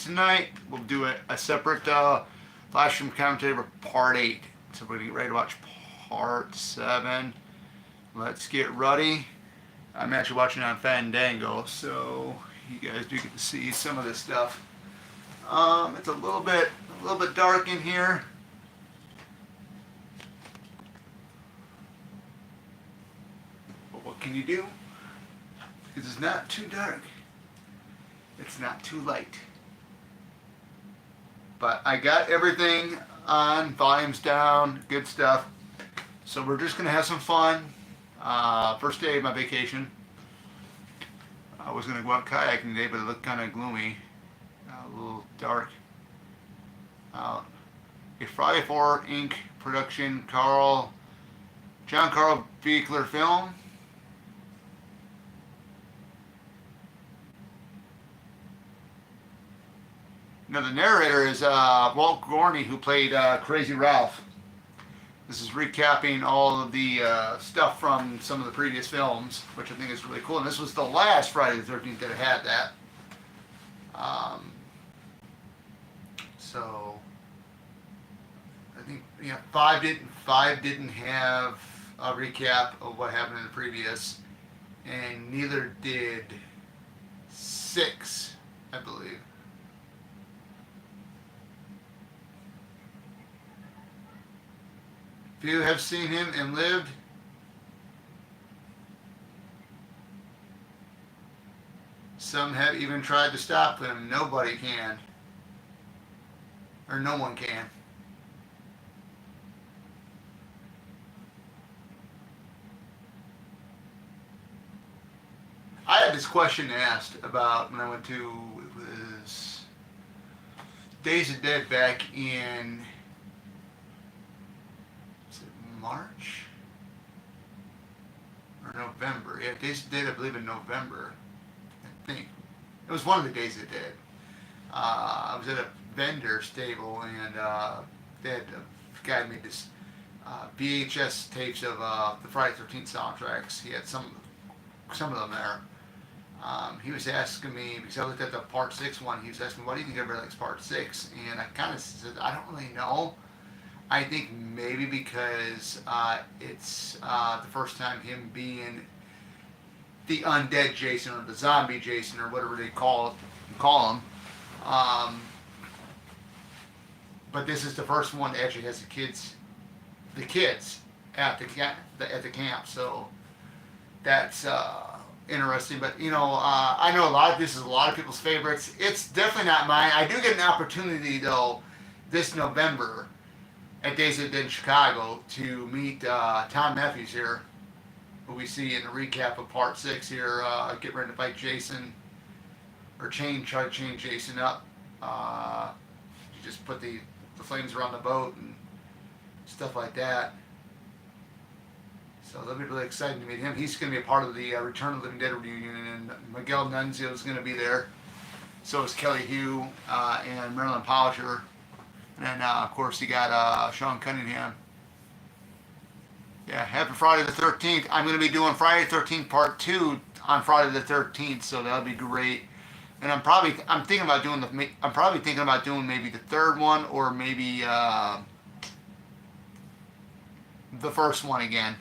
tonight. We'll do a separate live stream commentary for part 8. So we're going to get ready to watch part 7. Let's get ready. I'm actually watching on Fandango, so you guys do get to see some of this stuff. It's a little bit dark in here. But what can you do? Because it's not too dark. It's not too light. But I got everything on, volumes down, good stuff. So we're just going to have some fun. First day of my vacation. I was going to go out kayaking today, but it looked kind of gloomy. A little dark out. A Friday 4 Inc. production, John Carl Buechler film. Now the narrator is Walt Gorney, who played Crazy Ralph. This is recapping all of the stuff from some of the previous films, which I think is really cool. And this was the last Friday the 13th that had that. So I think 5 didn't have a recap of what happened in the previous, and neither did 6, I believe. Few have seen him and lived. Some have even tried to stop him. Nobody can. Or no one can. I had this question asked about when I went to, it was Days of Dead back in March or November. Yeah, Days of Dead, I believe in November. I think it was one of the Days of Dead. I was at a vendor stable, and they had a guy made this VHS tapes of the Friday 13th soundtracks. He had some of them there. He was asking me, because I looked at the part 6 one, he was asking me, why do you think everybody likes part 6? And I kind of said, I don't really know. I think maybe because it's the first time him being the undead Jason or the zombie Jason or whatever they call him. But this is the first one that actually has the kids at the camp. So that's interesting. But I know this is a lot of people's favorites. It's definitely not mine. I do get an opportunity though this November at Days of Dead in Chicago to meet Tom Matthews here, who we see in the recap of part 6 here, get ready to fight Jason, or try to chain Jason up. You just put the flames around the boat and stuff like that. So that'll be really exciting to meet him. He's going to be a part of the Return of the Living Dead reunion, and Miguel Nunzio is going to be there. So is Kelly Hu and Marilyn Polisher. And then, of course, you got Sean Cunningham. Yeah, happy Friday the 13th. I'm going to be doing Friday the 13th part 2 on Friday the 13th, so that'll be great. And I'm thinking about doing maybe the 3rd one, or maybe the first one again.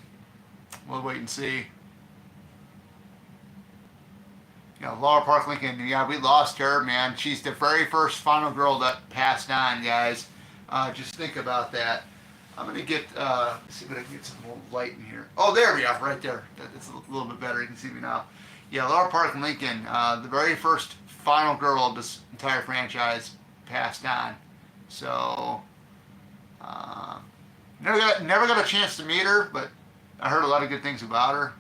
We'll wait and see. Laura Park Lincoln, we lost her, man. She's the very first final girl that passed on, guys. Just think about that. I'm going to get, let's see if I can get some more light in here. Oh, there we are, right there. It's a little bit better. You can see me now. Yeah, Laura Park Lincoln, the very first final girl of this entire franchise, passed on. So, never got a chance to meet her, but I heard a lot of good things about her.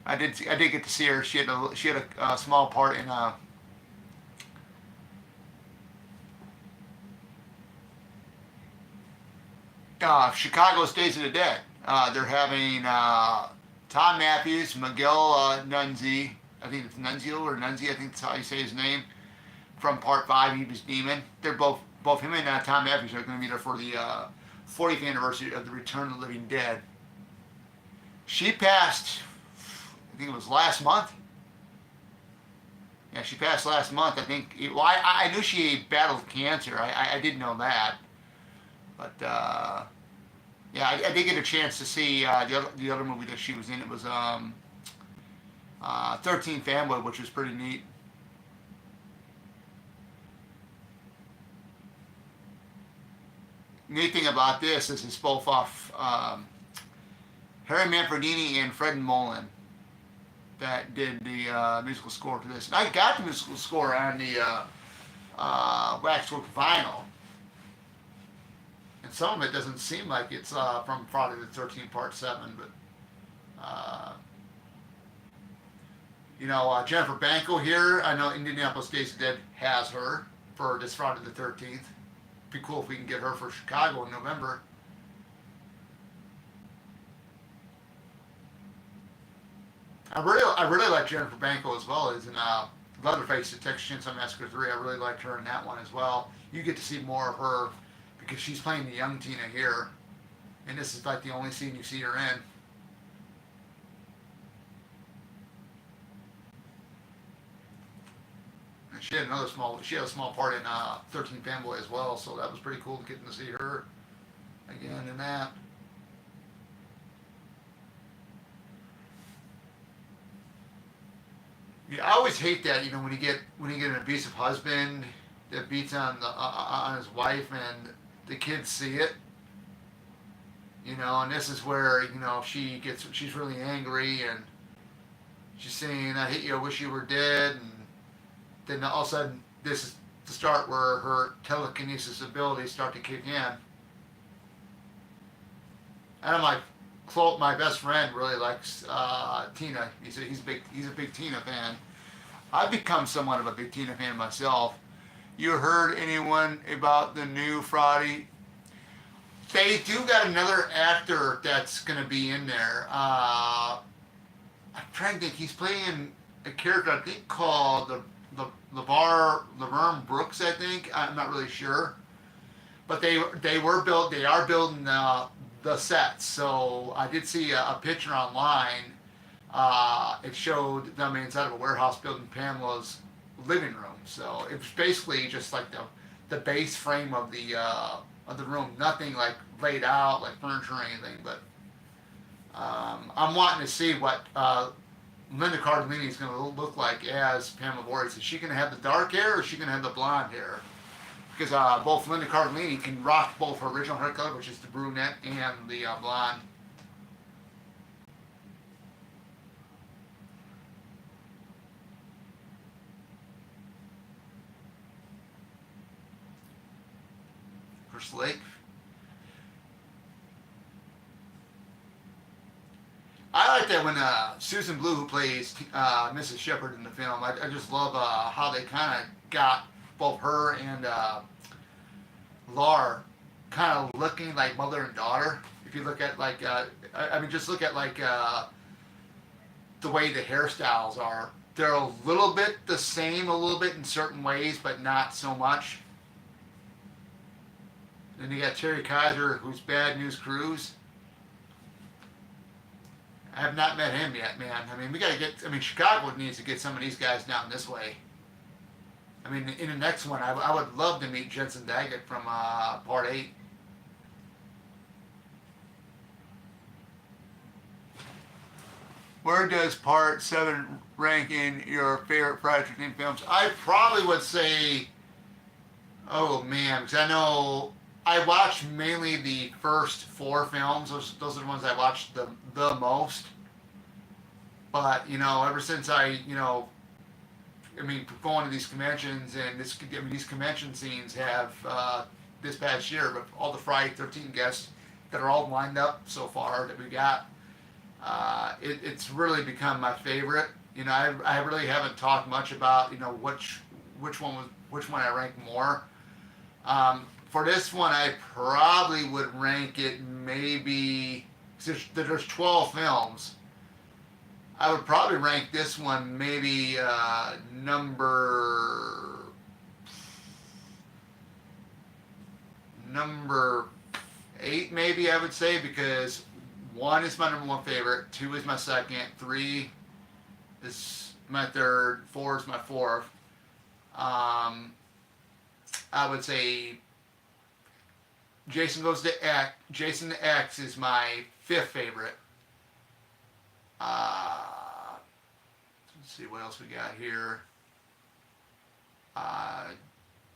I did get to see her. She had a small part in Chicago's Days of the Dead. They're having Tom Matthews, Miguel Nunzi, I think it's Nunzio or Nunzi, I think that's how you say his name, from part 5, he was Demon. They're both him and Tom Matthews are going to be there for the 40th anniversary of the Return of the Living Dead. She passed, I think it was last month. Yeah, she passed last month. I think. Well, I knew she battled cancer. I did know that, but yeah, I did get a chance to see the other movie that she was in. It was 13 Family, which was pretty neat. Neat thing about this is it's both off Harry Manfredini and Fred Mullen that did the musical score to this. And I got the musical score on the Waxwork vinyl, and some of it doesn't seem like it's from Friday the 13th Part 7, but Jennifer Banco here. I know Indianapolis Days of Dead has her for this Friday the 13th. Be cool if we can get her for Chicago in November. I really like Jennifer Banco as well as in Leatherface at Texas Chainsaw Massacre 3. I really liked her in that one as well. You get to see more of her because she's playing the young Tina here, and this is like the only scene you see her in. And she had a small part in 13 Fanboy as well, so that was pretty cool getting to see her again in that. Yeah, I always hate that, when you get an abusive husband that beats on his wife and the kids see it, and this is where she's really angry and she's saying, "I hate you, I wish you were dead," and then all of a sudden this is the start where her telekinesis abilities start to kick in. And my best friend really likes Tina. He's a big Tina fan. I've become somewhat of a big Tina fan myself. You heard anyone about the new Friday? They do got another actor that's going to be in there. I'm trying to think. He's playing a character I think called Laverne Brooks. I think I'm not really sure, but they are building the sets. So I did see a picture online. It showed them inside of a warehouse building Pamela's living room. So it was basically just like the base frame of the room. Nothing like laid out like furniture or anything. But I'm wanting to see what Linda Cardellini is going to look like as Pamela Voorhees. Is she going to have the dark hair or is she going to have the blonde hair? Because both Linda Cardellini can rock both her original hair color, which is the brunette, and the blonde. Chris Lake. I like that when Susan Blue, who plays Mrs. Shepherd in the film, I just love how they kind of got both her and Laura kind of looking like mother and daughter. If you look at just look at the way the hairstyles are. They're a little bit the same, a little bit in certain ways, but not so much. Then you got Terry Kaiser, who's Bad News Cruz. I have not met him yet, man. I mean, Chicago needs to get some of these guys down this way. I mean, in the next one, I would love to meet Jensen Daggett from Part 8. Where does Part 7 rank in your favorite Friday the 13th films? I probably would say, oh man, because I know I watched mainly the first 4 films. Those are the ones I watched the most. But, ever since going to these conventions and these convention scenes have this past year, but all the Friday 13 guests that are all lined up so far that we got, it's really become my favorite. I really haven't talked much about which one I rank more. For this one, I probably would rank it maybe. There's 12 films. I would probably rank this one maybe number 8, maybe I would say, because 1 is my number 1 favorite, 2 is my second, 3 is my third. Four is my fourth. Um, I would say Jason Goes to X. Jason X is my fifth favorite. Let's see what else we got here. Uh,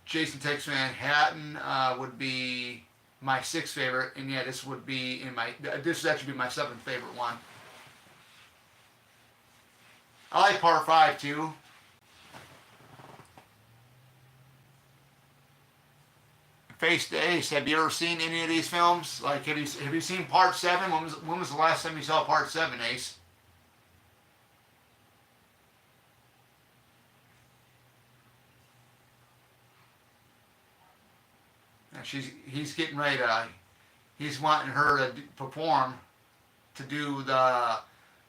Jason Takes Manhattan would be my sixth favorite, and yeah, this would be in my. This would actually be my seventh favorite one. I like Part Five too. Face to Ace. Have you ever seen any of these films? Like, have you seen Part Seven? When was the last time you saw Part Seven, Ace? And he's getting ready to. He's wanting her to perform, to do the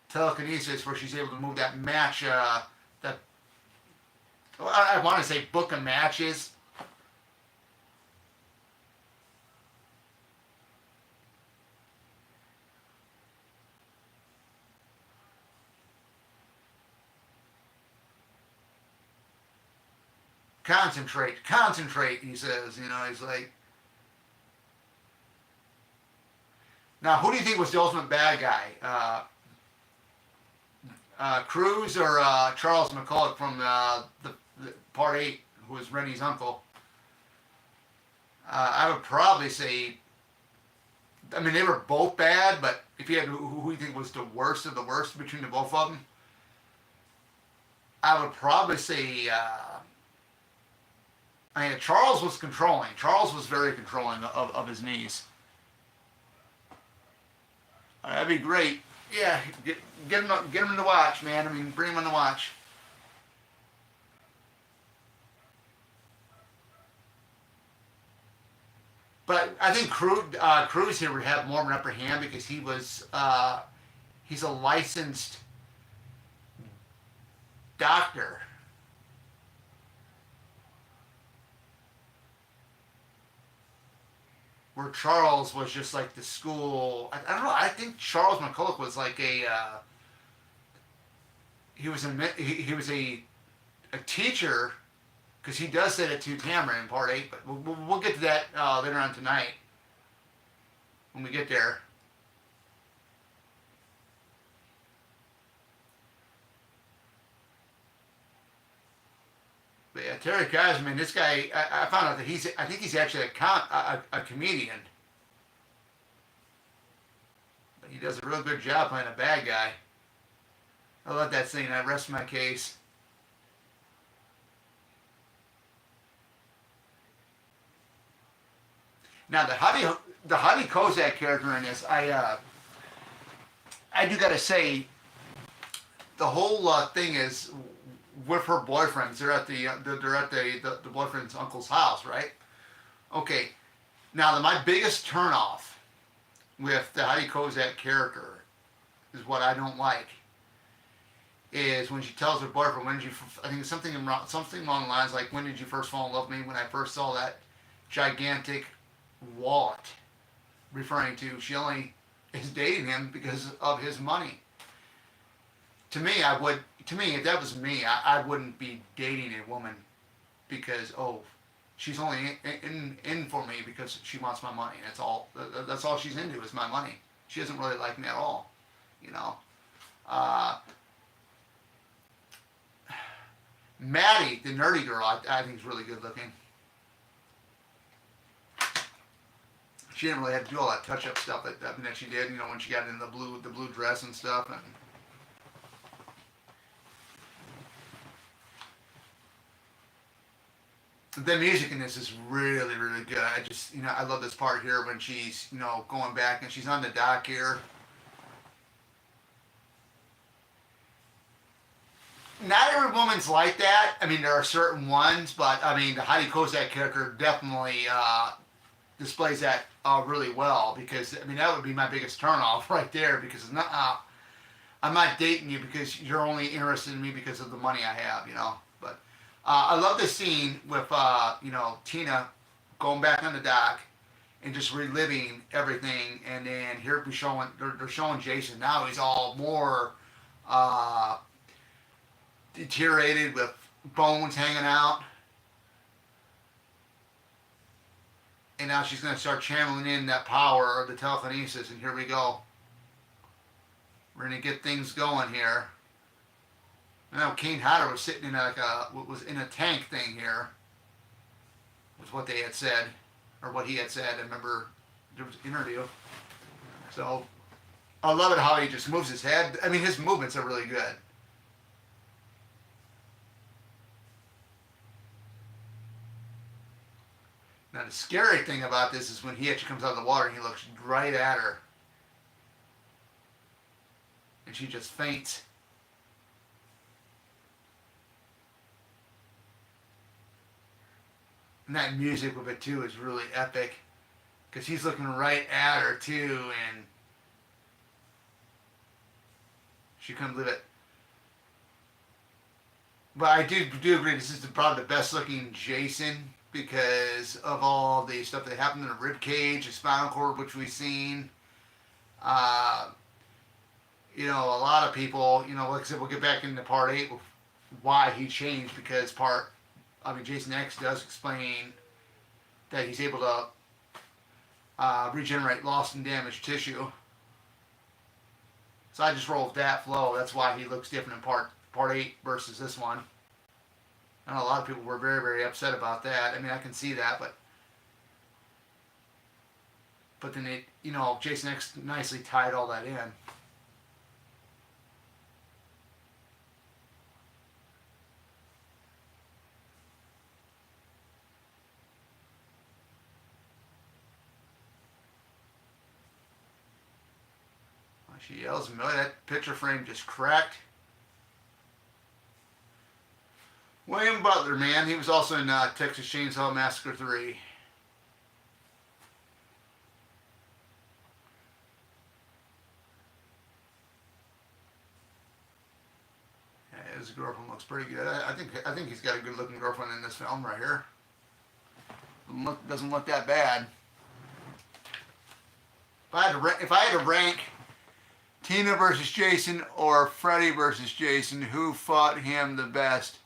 telekinesis where she's able to move that match. That I want to say book of matches. Concentrate, concentrate. He says, he's like. Now, who do you think was the ultimate bad guy? Cruz or Charles McCulloch from the Part 8, who was Rennie's uncle? I would probably say, I mean, they were both bad, but if you had who you think was the worst of the worst between the both of them, I would probably say, I mean, Charles was controlling. Charles was very controlling of his niece. That'd be great. Yeah, get him to watch, man. I mean, bring him on the watch. But I think Cruz here would have more of an upper hand because he's a licensed doctor. Where Charles was just like the school. I don't know. I think Charles McCulloch was like he was a teacher because he does say that to Tamara in Part 8. But we'll get to that later on tonight when we get there. But yeah, Terry Kaiser, man, this guy, I found out that I think he's actually a comedian. But he does a real good job playing a bad guy. I love that scene. I rest my case. Now the Hadi Kozak character in this, I do gotta say, the whole thing is with her boyfriends. They're at the boyfriend's uncle's house, right? Okay. Now, my biggest turnoff with the Heidi Kozak character is what I don't like is when she tells her boyfriend, when did you, I think something along the lines like, when did you first fall in love with me? When I first saw that gigantic wallet, referring to she only is dating him because of his money. To me, if that was me, I wouldn't be dating a woman because, oh, she's only in for me because she wants my money. That's all she's into is my money. She doesn't really like me at all, you know. Uh, Maddie, the nerdy girl, I think is really good looking. She didn't really have to do all that touch-up stuff that she did, when she got in the blue dress and stuff. And the music in this is really, really good. I love this part here when she's, going back and she's on the dock here. Not every woman's like that. I mean, there are certain ones, but I mean, the Heidi Kozak character definitely displays that really well because, I mean, that would be my biggest turnoff right there because I'm not dating you because you're only interested in me because of the money I have. But I love this scene with, Tina going back on the dock and just reliving everything. And then here they're showing Jason. Now he's all more, deteriorated with bones hanging out. And now she's going to start channeling in that power of the telekinesis. And here we go. We're going to get things going here. I know Kane Hodder was sitting in like was in a tank thing here. Was what they had said, or what he had said. I remember there was an interview. So I love it how he just moves his head. I mean, his movements are really good. Now the scary thing about this is when he actually comes out of the water and he looks right at her. And she just faints. And that music with it too is really epic. Because he's looking right at her too, and she couldn't believe it. But I do agree this is probably the best looking Jason because of all the stuff that happened in the rib cage, the spinal cord, which we've seen. You know, a lot of people, you know, like I said, we'll get back into part 8 with why he changed because Jason X does explain that he's able to regenerate lost and damaged tissue. So I just rolled with that flow. That's why he looks different in part 8 versus this one. I know a lot of people were very, very upset about that. I mean, I can see that, but then it, you know, Jason X nicely tied all that in. She yells, that picture frame just cracked. William Butler, man, he was also in Texas Chainsaw Massacre 3. Yeah, his girlfriend looks pretty good. I think he's got a good looking girlfriend in this film right here. Doesn't look that bad. If I had to rank Tina versus Jason or Freddy versus Jason, who fought him the best?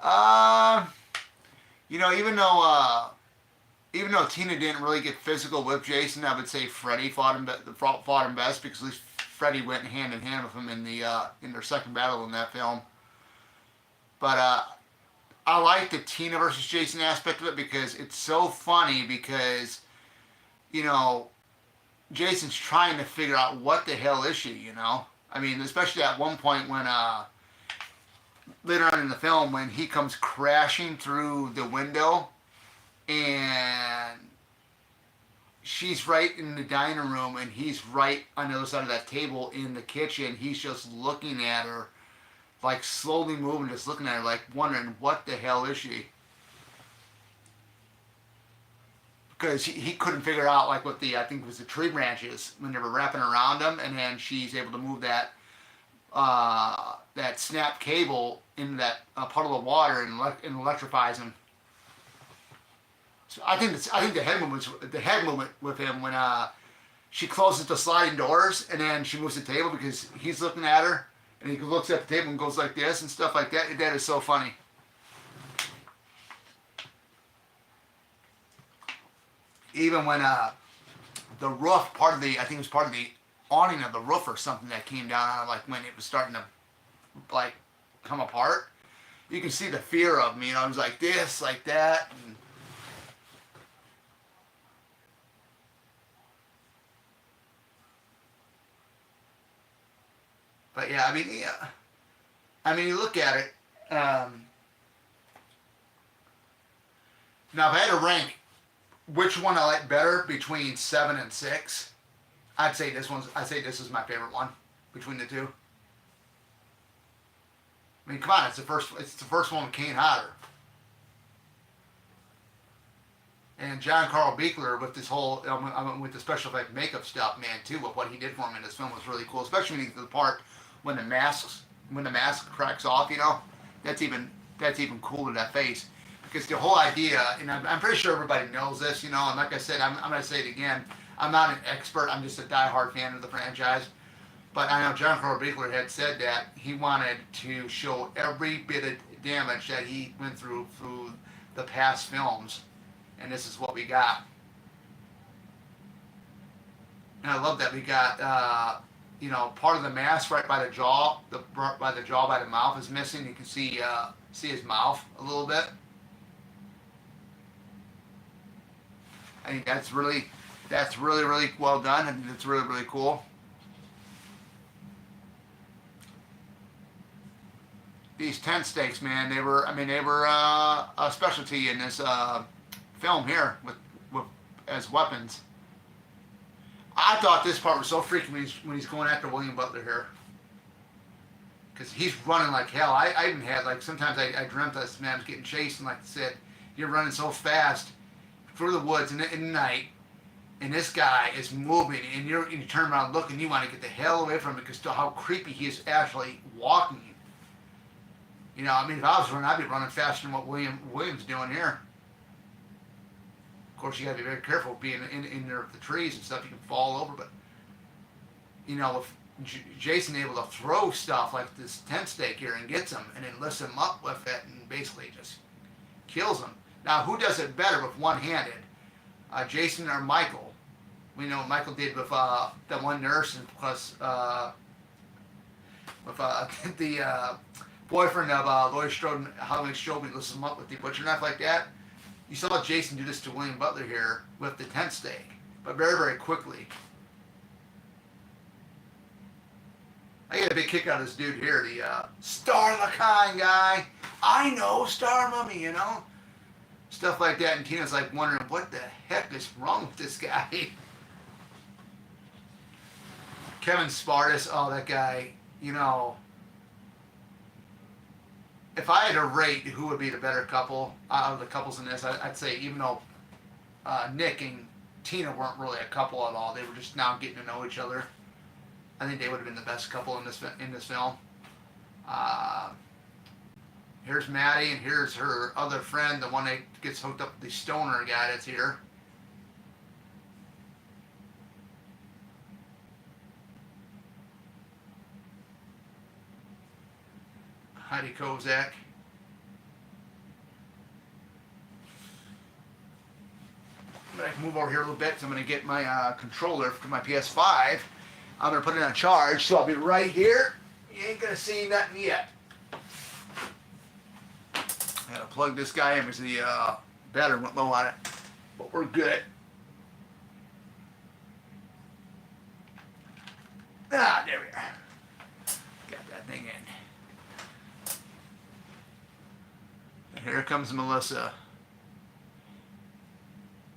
You know, even though Tina didn't really get physical with Jason, I would say Freddy fought him best because at least Freddy went hand in hand with him in their second battle in that film. But I like the Tina versus Jason aspect of it because it's so funny because, you know, Jason's trying to figure out what the hell is she, you know? I mean, especially at one point when, later on in the film, when he comes crashing through the window and she's right in the dining room and he's right on the other side of that table in the kitchen. He's just looking at her, like slowly moving, just looking at her, like wondering what the hell is she? Because he couldn't figure out like what I think it was the tree branches when they were wrapping around him, and then she's able to move that snap cable into that puddle of water and electrifies him. So I think the head movement with him when she closes the sliding doors and then she moves the table because he's looking at her and he looks at the table and goes like this and stuff like that. That is so funny. Even when the roof, I think it was part of the awning of the roof or something that came down, like when it was starting to like come apart, you can see the fear of me. You know, it was like this, like that. And but yeah, I mean, you look at it. Now, if I had to rank which one I like better between 7 and 6, I'd say this is my favorite one between the two. I mean, come on, it's the first one with Kane Hodder. And John Carl Buechler with this whole, with the special effect makeup stuff, man, too, with what he did for him in this film was really cool. Especially when you get to the part when the mask cracks off, you know, that's even cooler, that face. Because the whole idea, and I'm pretty sure everybody knows this, you know, and like I said, I'm going to say it again. I'm not an expert. I'm just a diehard fan of the franchise. But I know John Buechler had said that he wanted to show every bit of damage that he went through the past films, and this is what we got. And I love that we got, part of the mask right by the jaw, by the mouth is missing. You can see his mouth a little bit. I think that's really well done, and it's really cool. These tent stakes, man, they were a specialty in this film here with as weapons. I thought this part was so freaking when he's going after William Butler here. Because he's running like hell. I even had, like, sometimes I dreamt this man was getting chased, and like I said, you're running so fast through the woods in the night, and this guy is moving, and you turn around looking, you want to get the hell away from him because of how creepy he is actually walking. If I was running, I'd be running faster than what William's doing here. Of course, you got to be very careful being in there with the trees and stuff. You can fall over, but if Jason able to throw stuff like this tent stake here and gets him, and then lifts him up with it and basically just kills him. Now, who does it better with one-handed, Jason or Michael? We know Michael did with the one nurse, and plus with the boyfriend of Laurie Strode, Holly Strode, lifts him up with the butcher knife like that. You saw Jason do this to William Butler here with the tent stake, but very quickly. I get a big kick out of this dude here, the Star Lakai guy. I know, Star Mummy, Stuff like that, and Tina's like wondering, what the heck is wrong with this guy? Kevin Spartus, oh, that guy, if I had to rate who would be the better couple out of the couples in this, I'd say, even though Nick and Tina weren't really a couple at all, they were just now getting to know each other. I think they would have been the best couple in this film. Here's Maddie, and here's her other friend, the one that gets hooked up with the stoner guy that's here. Heidi Kozak. I'm going to move over here a little bit, so I'm going to get my controller for my PS5. I'm going to put it on charge, so I'll be right here. You ain't going to see nothing yet. I got to plug this guy in because the battery went low on it. But we're good. Ah, there we are. Got that thing in. And here comes Melissa.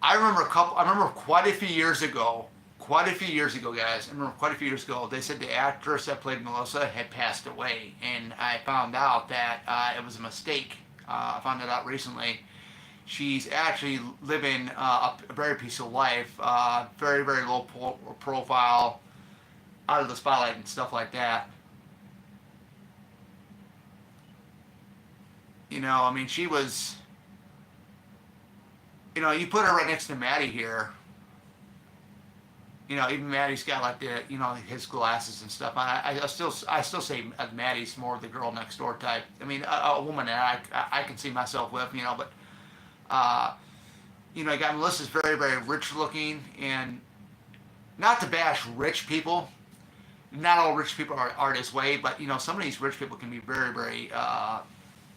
I remember quite a few years ago, guys. They said the actress that played Melissa had passed away, and I found out that it was a mistake. I found it out recently. She's actually living a very peaceful life, very low profile, out of the spotlight and stuff like that. She was. You put her right next to Maddie here. Even Maddie's got like the, his glasses and stuff. I still say Maddie's more the girl next door type. A woman that I can see myself with, but, you got Melissa's very rich looking, and not to bash rich people. Not all rich people are this way, but, some of these rich people can be very,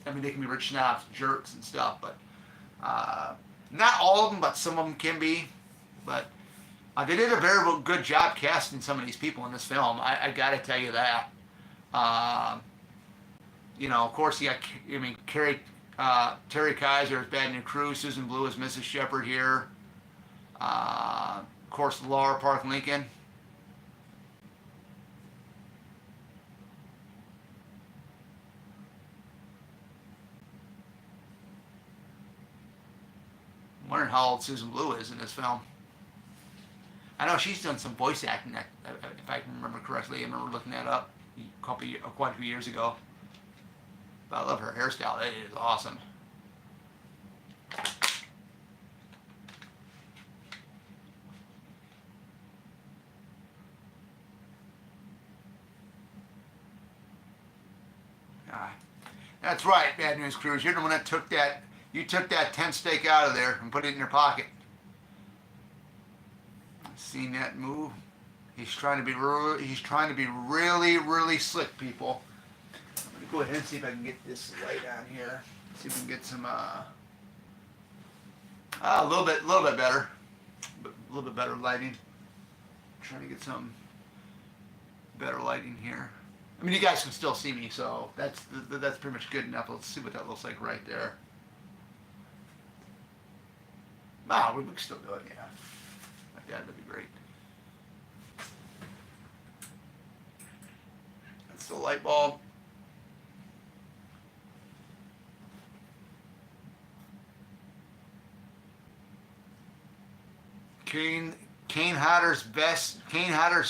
they can be rich snobs, jerks and stuff, but, not all of them, but some of them can be. But they did a very good job casting some of these people in this film. I got to tell you that. Of course, you got, Terry Kaiser as Bad News Crew, Susan Blue as Mrs. Shepard here. Of course, Laura Park Lincoln. I'm wondering how old Susan Blue is in this film. I know she's done some voice acting, if I can remember correctly. I remember looking that up quite a few years ago. But I love her hairstyle. It is awesome. That's right, Bad News Cruz. You're the one that took that. You took that tent stake out of there and put it in your pocket. Seen that move? He's trying to be really, really slick, people. I'm gonna go ahead and see if I can get this light on here. See if we can get some a little bit better, a little bit better lighting. Trying to get some better lighting here. I mean, you guys can still see me, so that's pretty much good enough. Let's see what that looks like right there. Wow, we can still do it, yeah. Like that, that'd be great. That's the light bulb. Kane Hodder's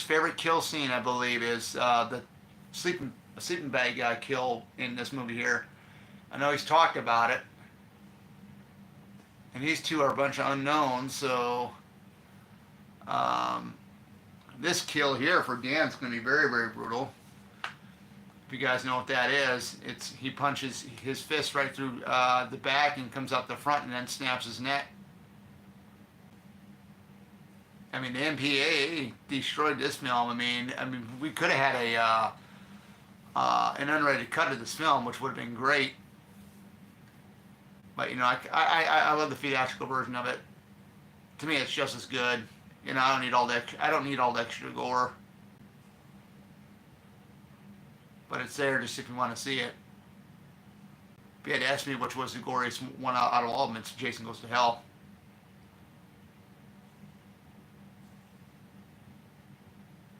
favorite kill scene, I believe, is the sleeping bag kill in this movie here. I know he's talked about it, and these two are a bunch of unknowns. So this kill here for Dan's going to be very, very brutal. If you guys know what that is, he punches his fist right through the back and comes out the front and then snaps his neck. I mean, the MPAA destroyed this film. I mean, we could have had an unrated cut of this film, which would have been great. But you know, I love the theatrical version of it. To me, it's just as good. You know, I don't need all the extra gore. But it's there just if you want to see it. If you had to ask me which was the goriest one out of all of them, it's Jason Goes to Hell.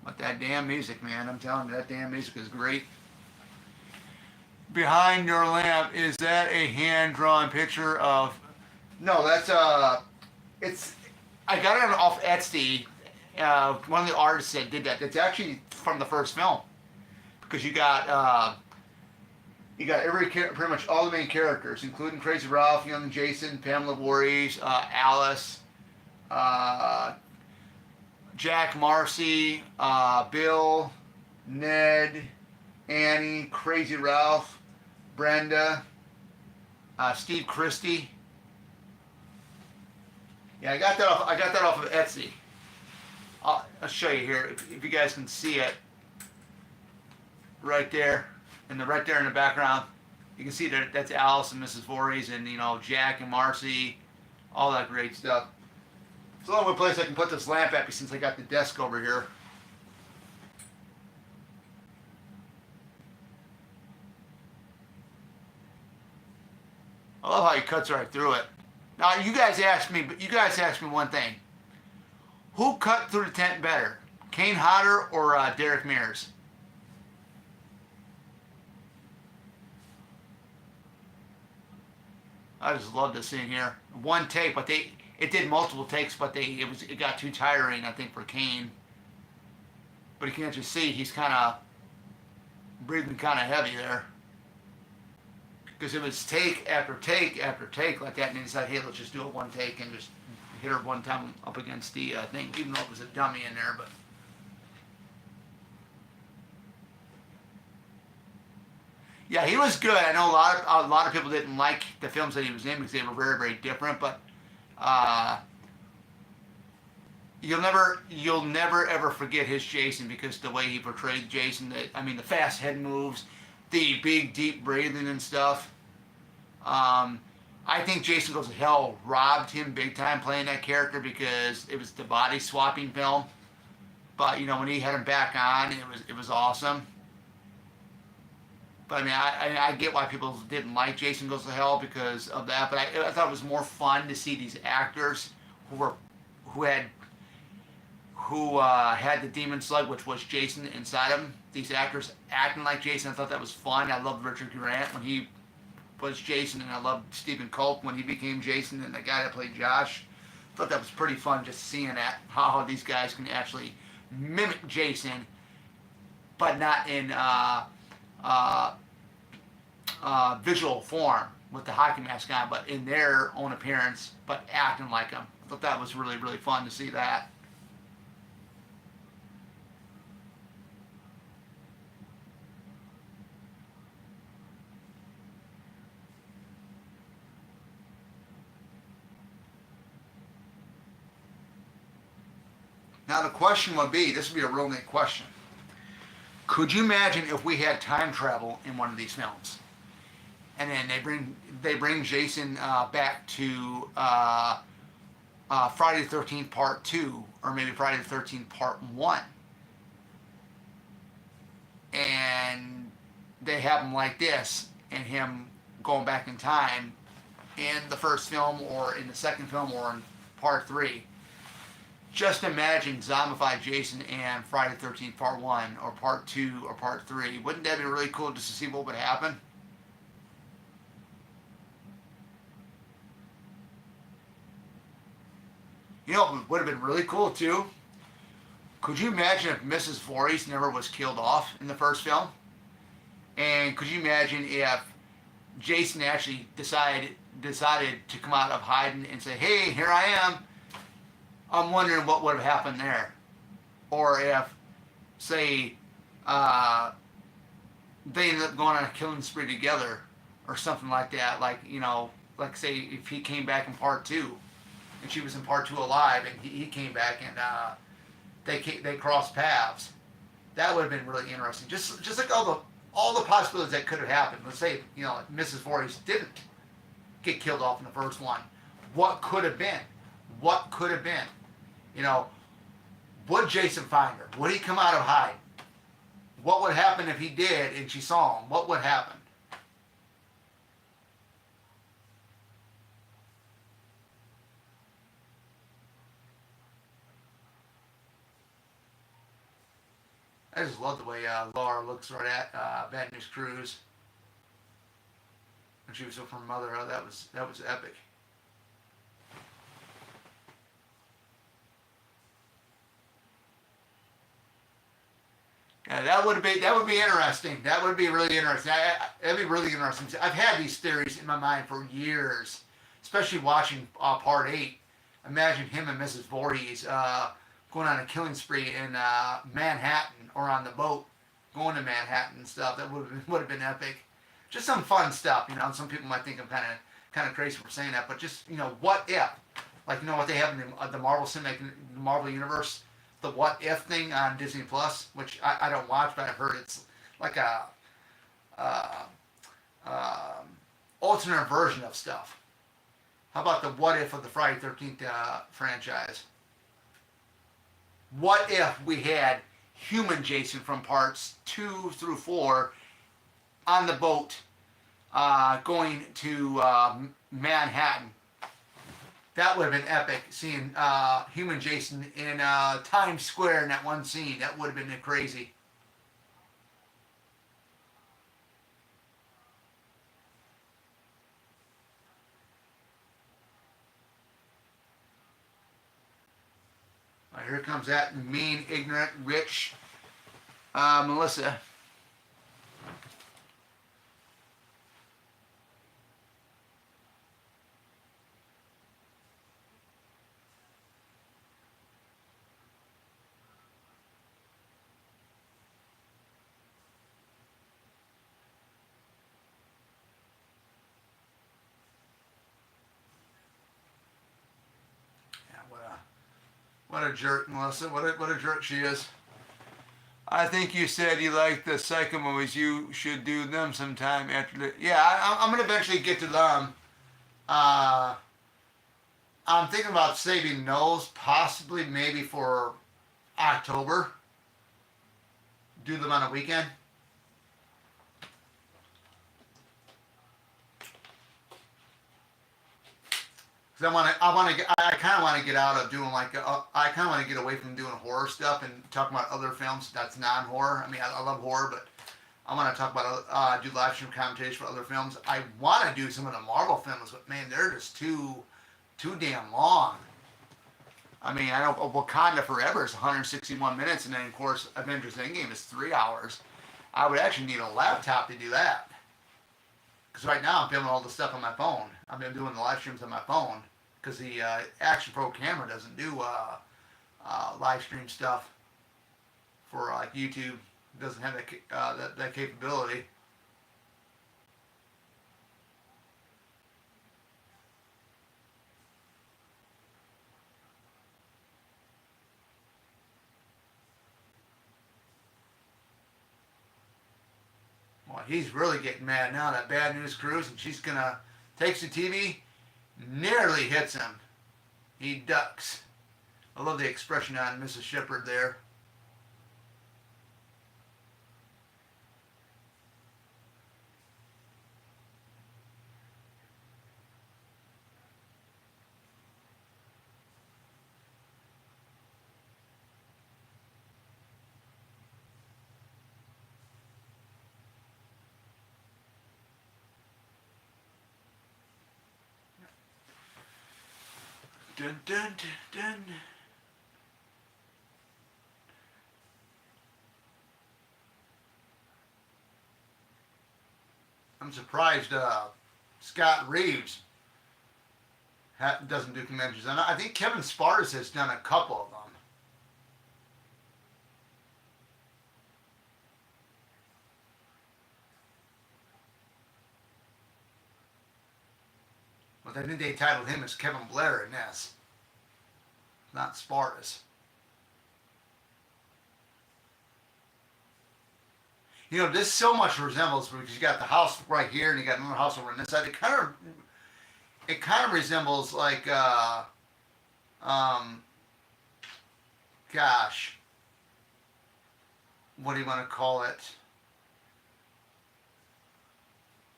But that damn music, man, I'm telling you, that damn music is great. Behind your lamp, is that a hand-drawn picture of... No, that's, it's... I got it off Etsy. One of the artists that did that. It's actually from the first film. Because you got pretty much all the main characters, including Crazy Ralph, Young Jason, Pamela Voorhees, Alice, Jack Marcy, Bill, Ned, Annie, Crazy Ralph, Brenda, Steve Christie. Yeah, I got that off of Etsy. I'll show you here if you guys can see it. Right there, right there in the background, you can see that that's Alice and Mrs. Voorhees, and you know, Jack and Marcy, all that great stuff. It's the only place I can put this lamp at since I got the desk over here. I love how he cuts right through it. Now you guys asked me one thing. Who cut through the tent better, Kane Hodder or Derek Mears? I just love this scene here. One take, but it did multiple takes, but it got too tiring, I think, for Kane. But you can't just see he's kind of breathing kind of heavy there, because it was take after take after take like that, and he decided, hey, let's just do it one take and just hit her one time up against the thing, even though it was a dummy in there, but. Yeah, he was good. I know a lot of people didn't like the films that he was in because they were very, very different. But you'll never ever forget his Jason, because the way he portrayed Jason. The fast head moves, the big deep breathing and stuff. I think Jason Goes to Hell robbed him big time playing that character, because it was the body swapping film. But you know, when he had him back on, it was awesome. But I get why people didn't like Jason Goes to Hell because of that. But I thought it was more fun to see these actors who had the demon slug, which was Jason, inside them. These actors acting like Jason. I thought that was fun. I loved Richard Grant when he was Jason, and I loved Stephen Culp when he became Jason, and the guy that played Josh. I thought that was pretty fun, just seeing that, how these guys can actually mimic Jason, but not in visual form with the hockey mask on, but in their own appearance, but acting like them. I thought that was really, really fun to see that. Now the question would be, this would be a real neat question. Could you imagine if we had time travel in one of these films, and then they bring Jason back to Friday the 13th Part 2, or maybe Friday the 13th Part 1, and they have him like this, and him going back in time in the first film, or in the second film, or in Part 3. Just imagine zombified Jason and Friday the 13th Part 1, or Part 2, or Part 3. Wouldn't that be really cool just to see what would happen? You know what would have been really cool too? Could you imagine if Mrs. Voorhees never was killed off in the first film? And could you imagine if Jason actually decided to come out of hiding and say, "Hey, here I am"? I'm wondering what would have happened there. Or if, say, they ended up going on a killing spree together, or something like that. Like, like say if he came back in Part 2, and she was in Part 2 alive, and he came back, and they crossed paths. That would have been really interesting. Just like all the possibilities that could have happened. Let's say Mrs. Voorhees didn't get killed off in the first one. What could have been? What could have been? Would Jason find her? Would he come out of hiding? What would happen if he did and she saw him? What would happen? I just love the way Laura looks right at Bad News Cruz when she was with her mother. Oh, that was epic. Yeah, that would be interesting. That would be really interesting. That'd be really interesting. I've had these theories in my mind for years, especially watching Part 8. Imagine him and Mrs. Voorhees going on a killing spree in Manhattan, or on the boat going to Manhattan and stuff. That would have been epic. Just some fun stuff. Some people might think I'm kind of crazy for saying that, but just what if? Like what they have in the Marvel Cinematic, the Marvel Universe, the What If thing on Disney Plus, which I don't watch, but I've heard it's like a alternate version of stuff. How about the What If of the Friday 13th franchise? What if we had human Jason from parts 2 through 4 on the boat going to Manhattan? That would have been epic, seeing human Jason in Times Square in that one scene. That would have been crazy. All right, here comes that mean, ignorant, rich Melissa. What a jerk, Melissa. What a jerk she is. I think you said you like the Psycho movies. You should do them sometime after the. Yeah, I'm going to eventually get to them. Uh, I'm thinking about saving those, possibly maybe for October. Do them on a weekend. Because I kind of want to get out of doing I kind of want to get away from doing horror stuff and talk about other films that's non-horror. I mean, I love horror, but I want to talk about, do live stream commentaries for other films. I want to do some of the Marvel films, but man, they're just too damn long. I mean, I know Wakanda Forever is 161 minutes, and then of course Avengers Endgame is 3 hours. I would actually need a laptop to do that. Because right now I'm filming all the stuff on my phone. I've been doing the live streams on my phone because the Action Pro camera doesn't do live stream stuff for like YouTube. It doesn't have that capability. he's really getting mad now. That Bad News Cruise, and she's gonna takes the TV, nearly hits him. He ducks. I love the expression on Mrs. Shepard there. Dun dun dun dun. I'm surprised Scott Reeves doesn't do conventions. And I think Kevin Spartus has done a couple of them. But I think they titled him as Kevin Blair in this, not Spartus. You know, this so much resembles because you got the house right here and you got another house over on this side. It kind of resembles like um gosh, what do you want to call it?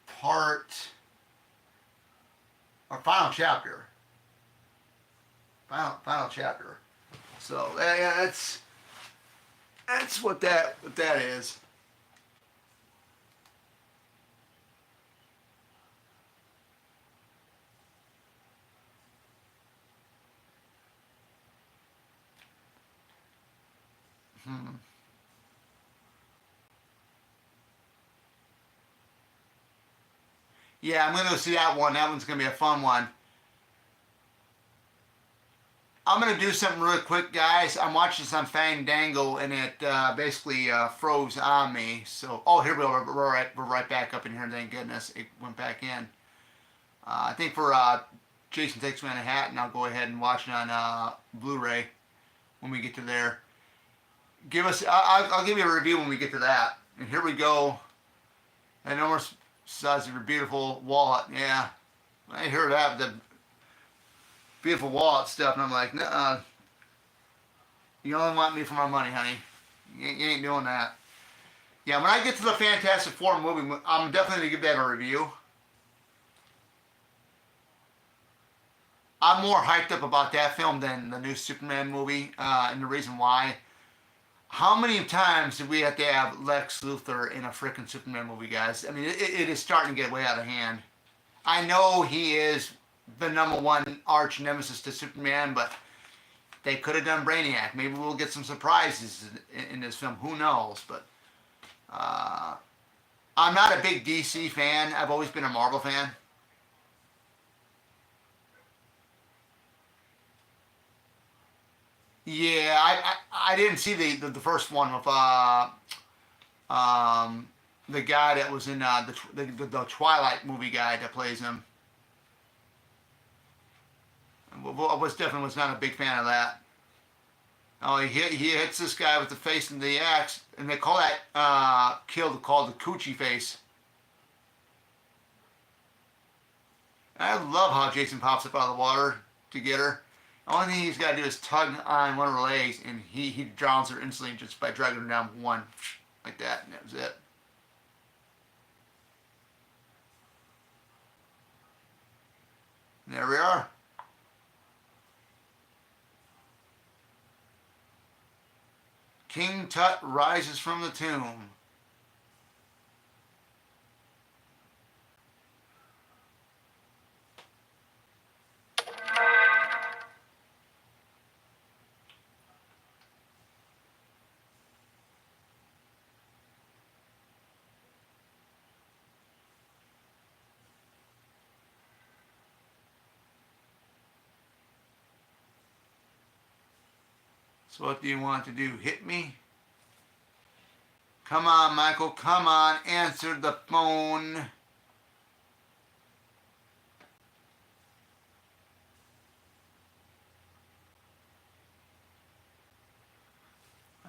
Part or final chapter. Final chapter. So yeah, that's what that is. Hmm. Yeah, I'm gonna go see that one. That one's gonna be a fun one. I'm gonna do something really quick, guys. I'm watching this on Fandango, and it basically froze on me. So, oh, here we are. We're right back up in here. Thank goodness it went back in. I think for Jason Takes Manhattan, I'll go ahead and watch it on Blu-ray when we get to there. I'll give you a review when we get to that. And here we go. And almost size of your beautiful wallet. Yeah, I heard that the beautiful wallet stuff, and I'm like, nah, you only want me for my money, honey. You ain't doing that. Yeah, when I get to the Fantastic Four movie, I'm definitely gonna give that a review. I'm more hyped up about that film than the new Superman movie, and the reason why. How many times did we have to have Lex Luthor in a freaking Superman movie, guys? I mean, it is starting to get way out of hand. I know he is the number one arch nemesis to Superman, but they could have done Brainiac. Maybe we'll get some surprises in this film. Who knows? But I'm not a big DC fan. I've always been a Marvel fan. Yeah, I didn't see the first one with um, the guy that was in the Twilight movie guy that plays him. I was not a big fan of that. Oh, he hits this guy with the face and the axe, and they call that kill called the Coochie face. I love how Jason pops up out of the water to get her. The only thing he's got to do is tug on one of her legs, and he drowns her instantly just by dragging her down one, like that, and that was it. And there we are. King Tut rises from the tomb. So what do you want to do? Hit me? Come on, Michael. Come on. Answer the phone.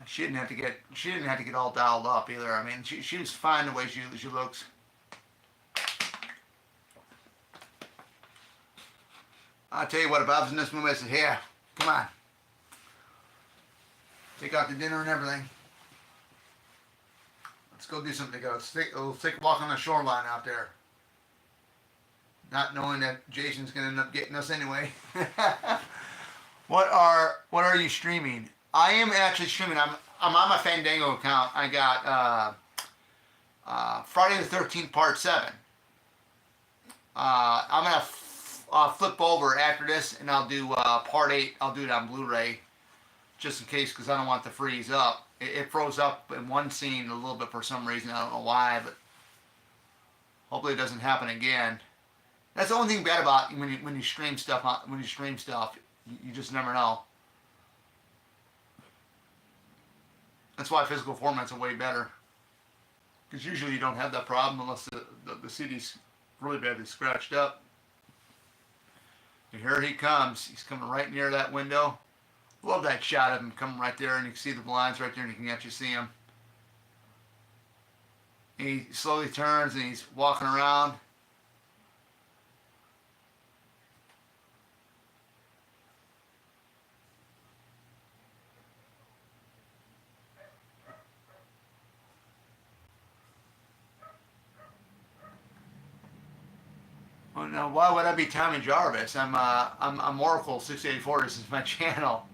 she didn't have to get all dialed up either. I mean, she was fine the way she looks. I'll tell you what, if I was in this movie, I said, "Yeah, come on, take out the dinner and everything. Let's go do something together. Let's take a walk on the shoreline out there." Not knowing that Jason's gonna end up getting us anyway. What are you streaming? I am actually streaming. I'm on my Fandango account. I got Friday the 13th Part 7. I'm gonna flip over after this, and I'll do Part 8. I'll do it on Blu-ray, just in case, because I don't want it to freeze up. It froze up in one scene a little bit for some reason. I don't know why, but hopefully it doesn't happen again. That's the only thing bad about when you stream stuff. When you stream stuff, you just never know. That's why physical formats are way better. Because usually you don't have that problem unless the CD's really badly scratched up. And here he comes. He's coming right near that window. Love that shot of him coming right there, and you can see the blinds right there, and you can actually see him. And he slowly turns, and he's walking around. Oh no, why would I be Tommy Jarvis? I'm Oracle 684. This is my channel.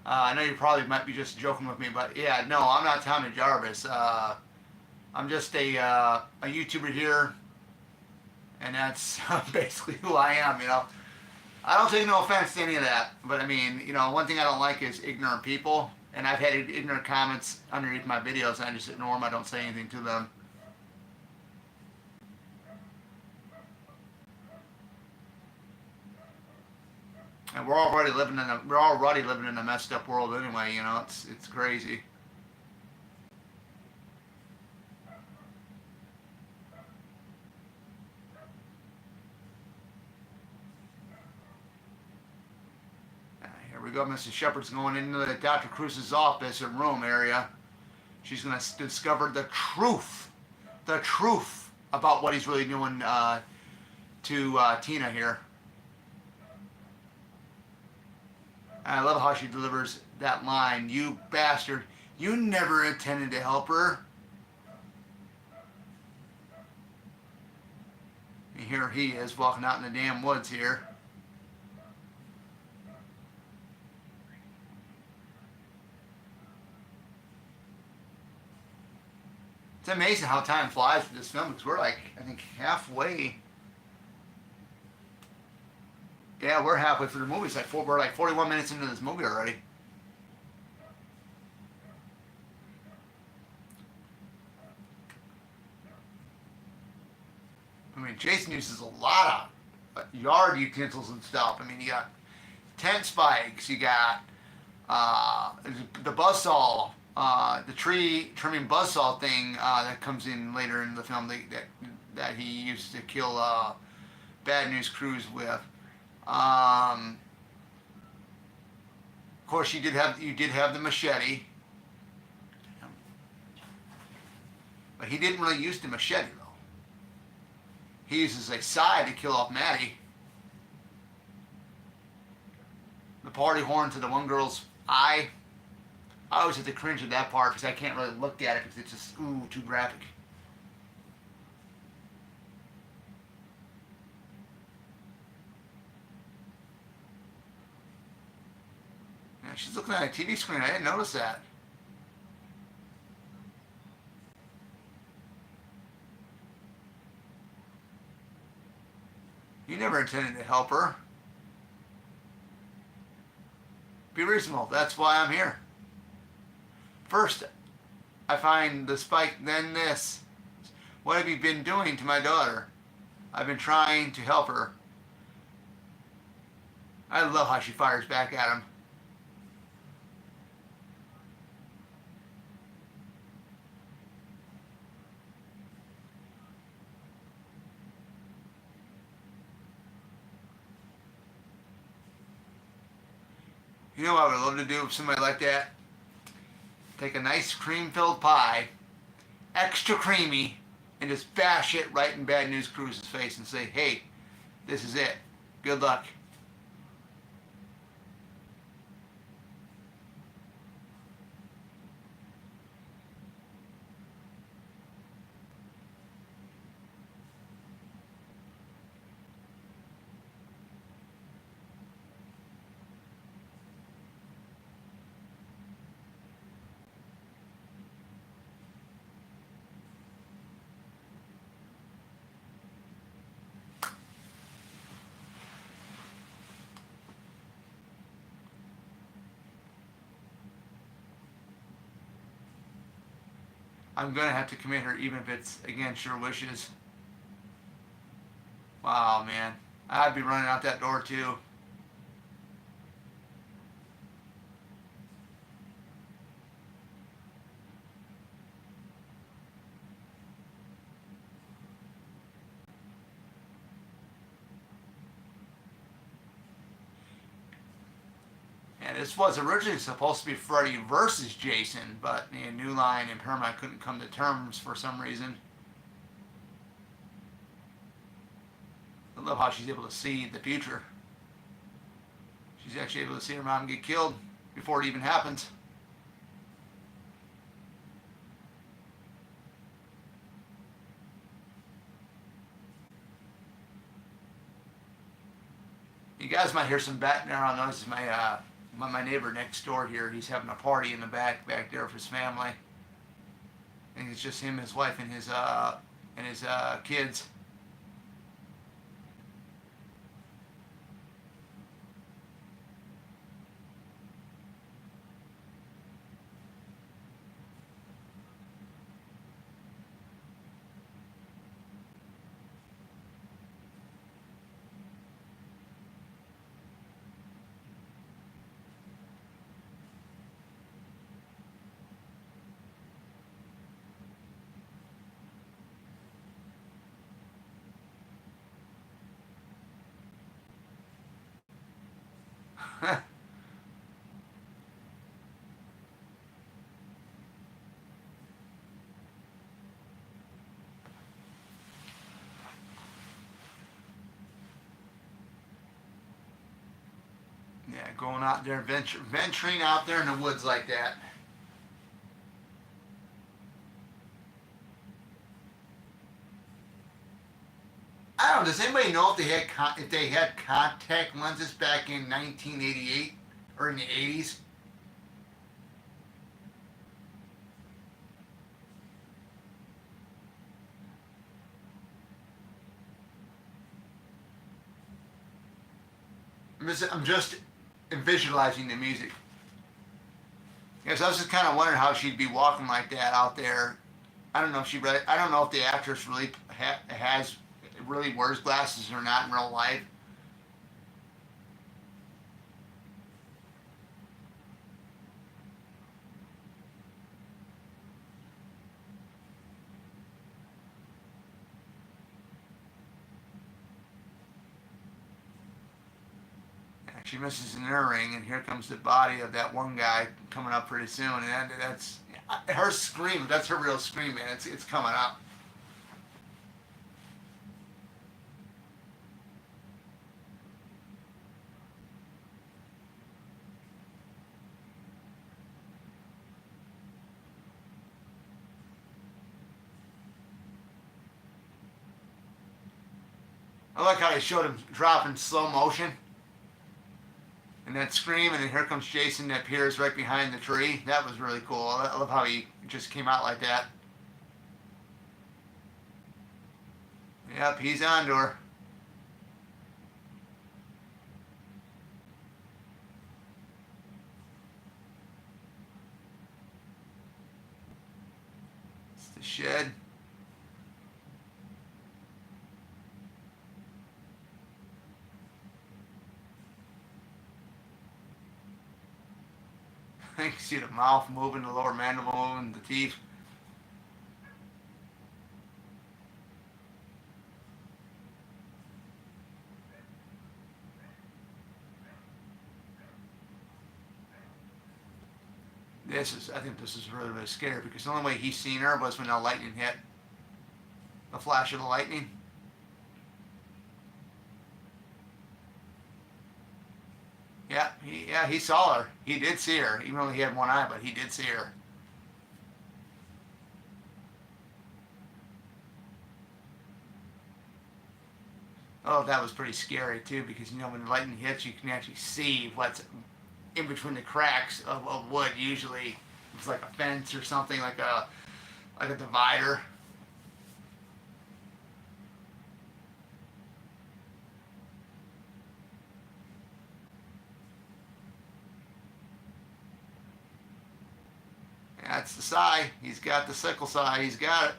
I know you probably might be just joking with me, but yeah, no, I'm not Tommy Jarvis. I'm just a YouTuber here, and that's basically who I am. You know, I don't take no offense to any of that, but I mean, you know, one thing I don't like is ignorant people, and I've had ignorant comments underneath my videos, and I just ignore them. I don't say anything to them. And we're already living in a messed up world anyway. You know, it's crazy. Here we go. Mrs. Shepard's going into Dr. Cruz's office or room area. She's going to discover the truth about what he's really doing to Tina here. I love how she delivers that line. "You bastard, you never intended to help her." And here he is walking out in the damn woods here. It's amazing how time flies with this film, because we're like, I think, halfway. Yeah, we're halfway through the movie. It's like we're like 41 minutes into this movie already. I mean, Jason uses a lot of yard utensils and stuff. I mean, you got tent spikes, you got the buzzsaw, the tree trimming buzzsaw thing that comes in later in the film that he used to kill Bad News Cruz with. Of course, you did have the machete, but he didn't really use the machete though. He uses a side to kill off Maddie. The party horn to the one girl's eye. I always have to cringe at that part because I can't really look at it because it's just too graphic. Yeah, she's looking at a TV screen. I didn't notice that. You never intended to help her. Be reasonable. That's why I'm here. First, I find the spike, then this. What have you been doing to my daughter? I've been trying to help her. I love how she fires back at him. You know what I would love to do with somebody like that? take a nice cream-filled pie, extra creamy, and just bash it right in Bad News Cruz's face and say, hey, this is it. Good luck. I'm gonna have to commit her even if it's against your wishes. Wow, man. I'd be running out that door too. And this was originally supposed to be Freddy versus Jason, but New Line and Paramount couldn't come to terms for some reason. I love how she's able to see the future. She's actually able to see her mom get killed before it even happens. You guys might hear some background noises. My neighbor next door here, he's having a party in the back there with his family. And it's just him, his wife, and his kids. Yeah, going out there, venturing out there in the woods like that. I don't know. Does anybody know if they had contact lenses back in 1988 or in the 80s? I'm just visualizing the music. Yes, I was just kind of wondering how she'd be walking like that out there. I don't know if I don't know if the actress really has really wears glasses or not in real life. She misses an earring, and here comes the body of that one guy coming up pretty soon. And that's her scream. That's her real scream, man. It's coming up. I like how they showed him drop in slow motion. And that scream, and then here comes Jason that appears right behind the tree. That was really cool. I love how he just came out like that. Yep, he's on to her. It's the shed. You can see the mouth moving, the lower mandible moving, the teeth. I think this is really, really scary because the only way he seen her was when the lightning hit. The flash of the lightning. Yeah, he saw her. He did see her, even though he had one eye, but he did see her. Oh, that was pretty scary too, because when the lightning hits, you can actually see what's in between the cracks of wood. Usually, it's like a fence or something, like a divider. That's the sigh. He's got the sickle sigh. He's got it.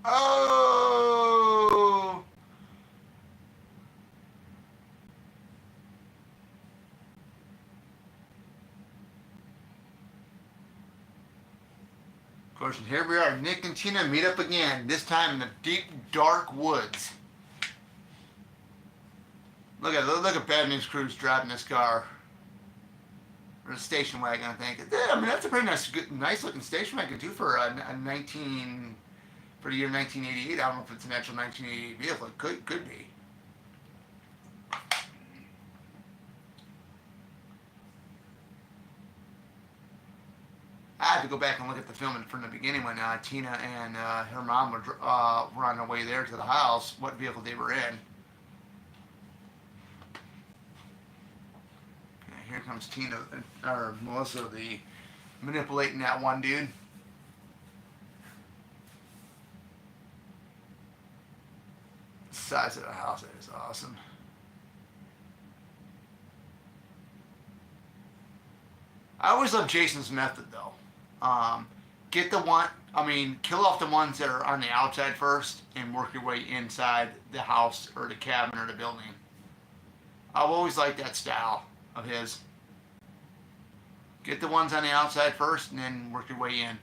Oh! Of course, and here we are. Nick and Tina meet up again. This time in the deep, dark woods. Look at Bad News Cruz driving this car. Or a station wagon, I think. I mean, that's a pretty nice looking station wagon too for a 19 for the year 1988. I don't know if it's an actual 1988 vehicle. It could be. I had to go back and look at the film from the beginning when Tina and her mom were on their way there to the house. What vehicle they were in. Here comes Tina or Melissa, the manipulating that one dude. The size of the house is awesome. I always love Jason's method though. Get the one, I mean, kill off the ones that are on the outside first and work your way inside the house or the cabin or the building. I've always liked that style of his. Get the ones on the outside first and then work your way in.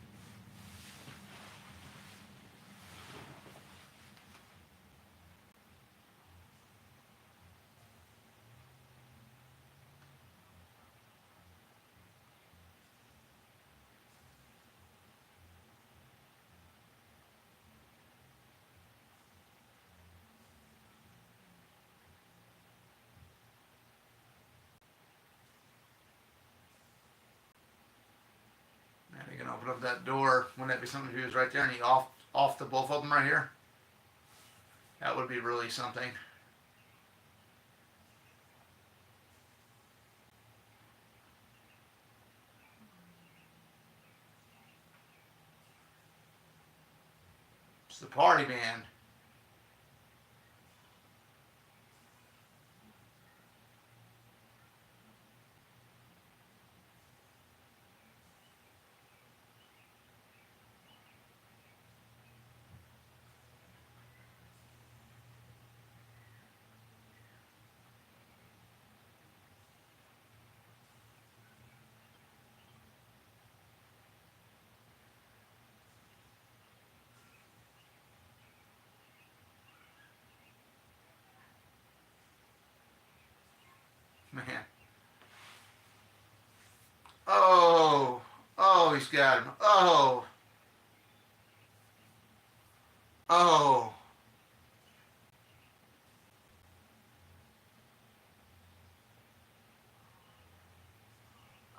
And you can open up that door. Wouldn't that be something if he was right there and he off the both of them right here? That would be really something. It's the party band. Man. Oh. Oh, he's got him. Oh. Oh.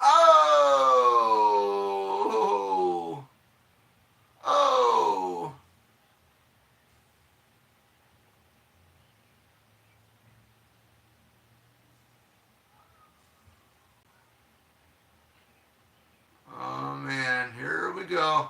Oh. Oh. Oh man, here we go.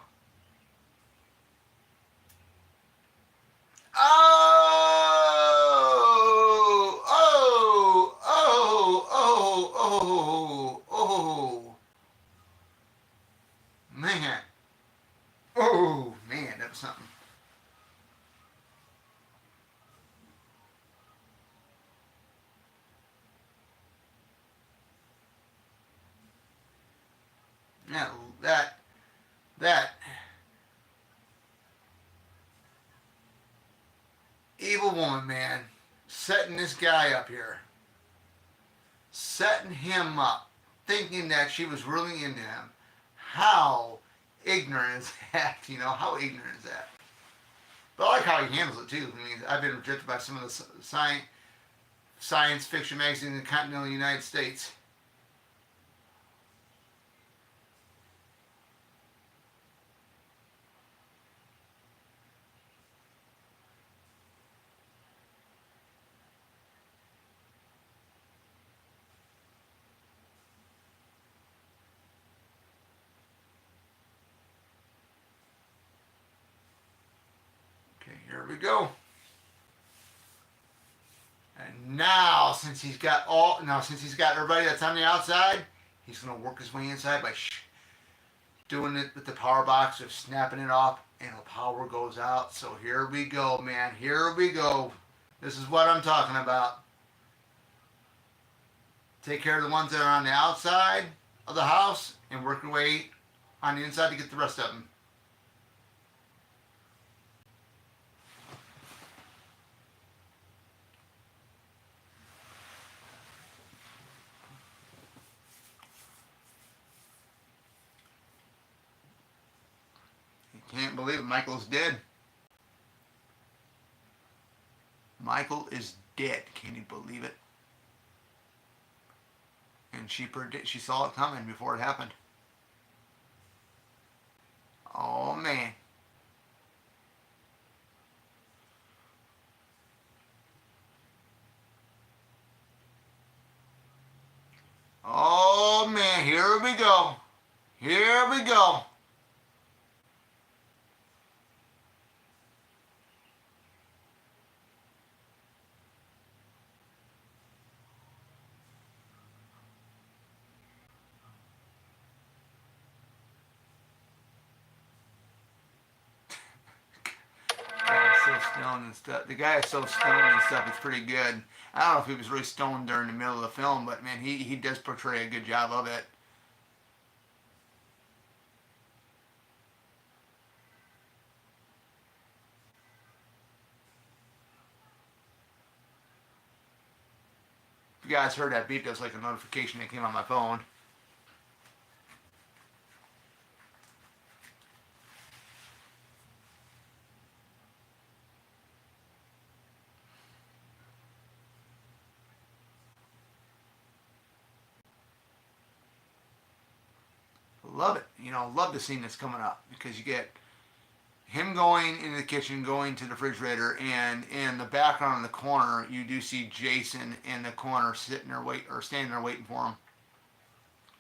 that evil woman, man, setting this guy up here, setting him up, thinking that she was really into him. How ignorant is that? You know, how ignorant is that? But I like how he handles it too. I mean, I've been rejected by some of the science fiction magazines in the continental United States. Okay, here we go. And now, since he's got everybody that's on the outside, he's gonna work his way inside by doing it with the power box or snapping it off, and the power goes out. So here we go, man. Here we go. This is what I'm talking about. Take care of the ones that are on the outside of the house and work your way on the inside to get the rest of them. Can't believe it. Michael's dead. Michael is dead. Can you believe it? And she saw it coming before it happened. Oh man. Oh man, here we go. Here we go. So stoned and stuff. The guy is so stoned and stuff. It's pretty good. I don't know if he was really stoned during the middle of the film, but man, he does portray a good job of it. If you guys heard that beep, that's like a notification that came on my phone. Love it. You know, love the scene that's coming up because you get him going into the kitchen, going to the refrigerator, and in the background in the corner, you do see Jason in the corner sitting there standing there waiting for him.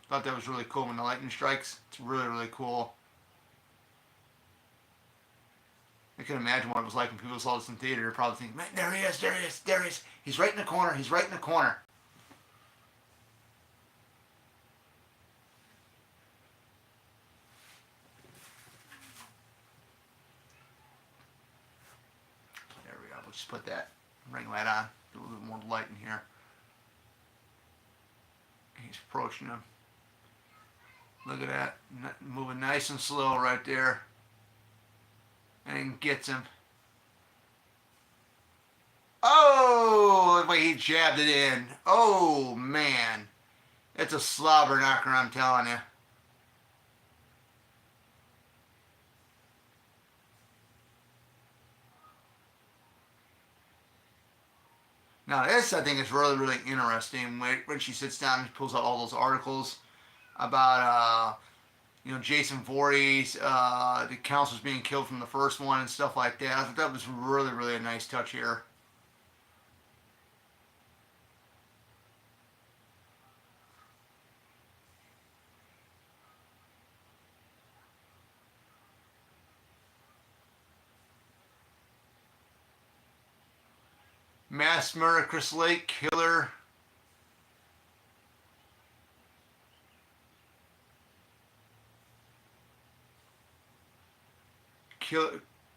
Thought that was really cool when the lightning strikes. It's really, really cool. I can imagine what it was like when people saw this in theater. They're probably thinking, man, there he is, there he is, there he is. He's right in the corner, he's right in the corner. There we go. Let's just put that ring light on. Do a little bit more light in here. He's approaching him. Look at that. Moving nice and slow right there. And gets him. Oh, the way he jabbed it in. Oh, man. It's a slobber knocker, I'm telling you. Now this, I think, is really, really interesting when she sits down and pulls out all those articles about, Jason Voorhees, the counselors being killed from the first one and stuff like that. I thought that was really, really a nice touch here. Mass murder, Chris Lake, killer.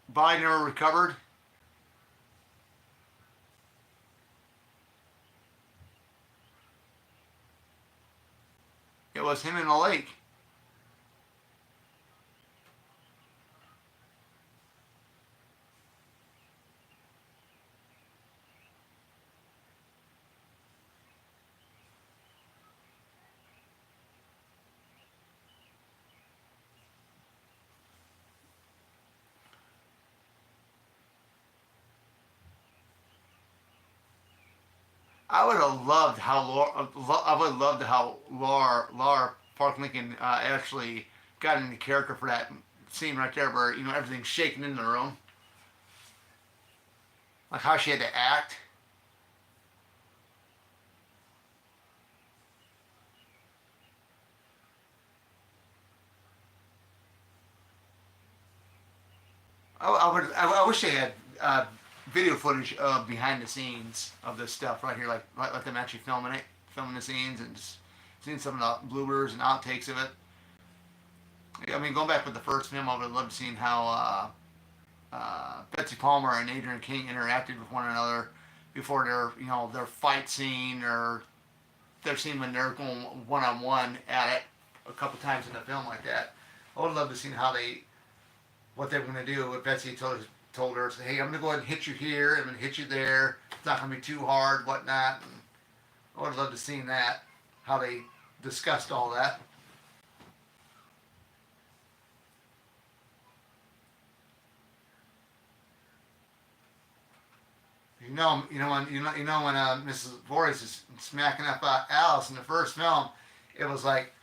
Body never recovered. It was him in the lake. I would have loved how I would have loved how Laura Park Lincoln actually got into character for that scene right there, where everything's shaking in the room, like how she had to act. I wish they had video footage of behind the scenes of this stuff right here, like them actually filming the scenes and just seeing some of the bloopers and outtakes of it. I mean, going back with the first film, I would have loved seeing how Betsy Palmer and Adrian King interacted with one another before their fight scene or their scene when they're going one on one at it a couple times in the film like that. I would love to see how they what they were going to do. What Betsy told her, hey, I'm going to go ahead and hit you here. I'm going to hit you there. It's not going to be too hard, whatnot. And I would have loved to see that, how they discussed all that. When Mrs. Voorhees is smacking up Alice in the first film, it was like,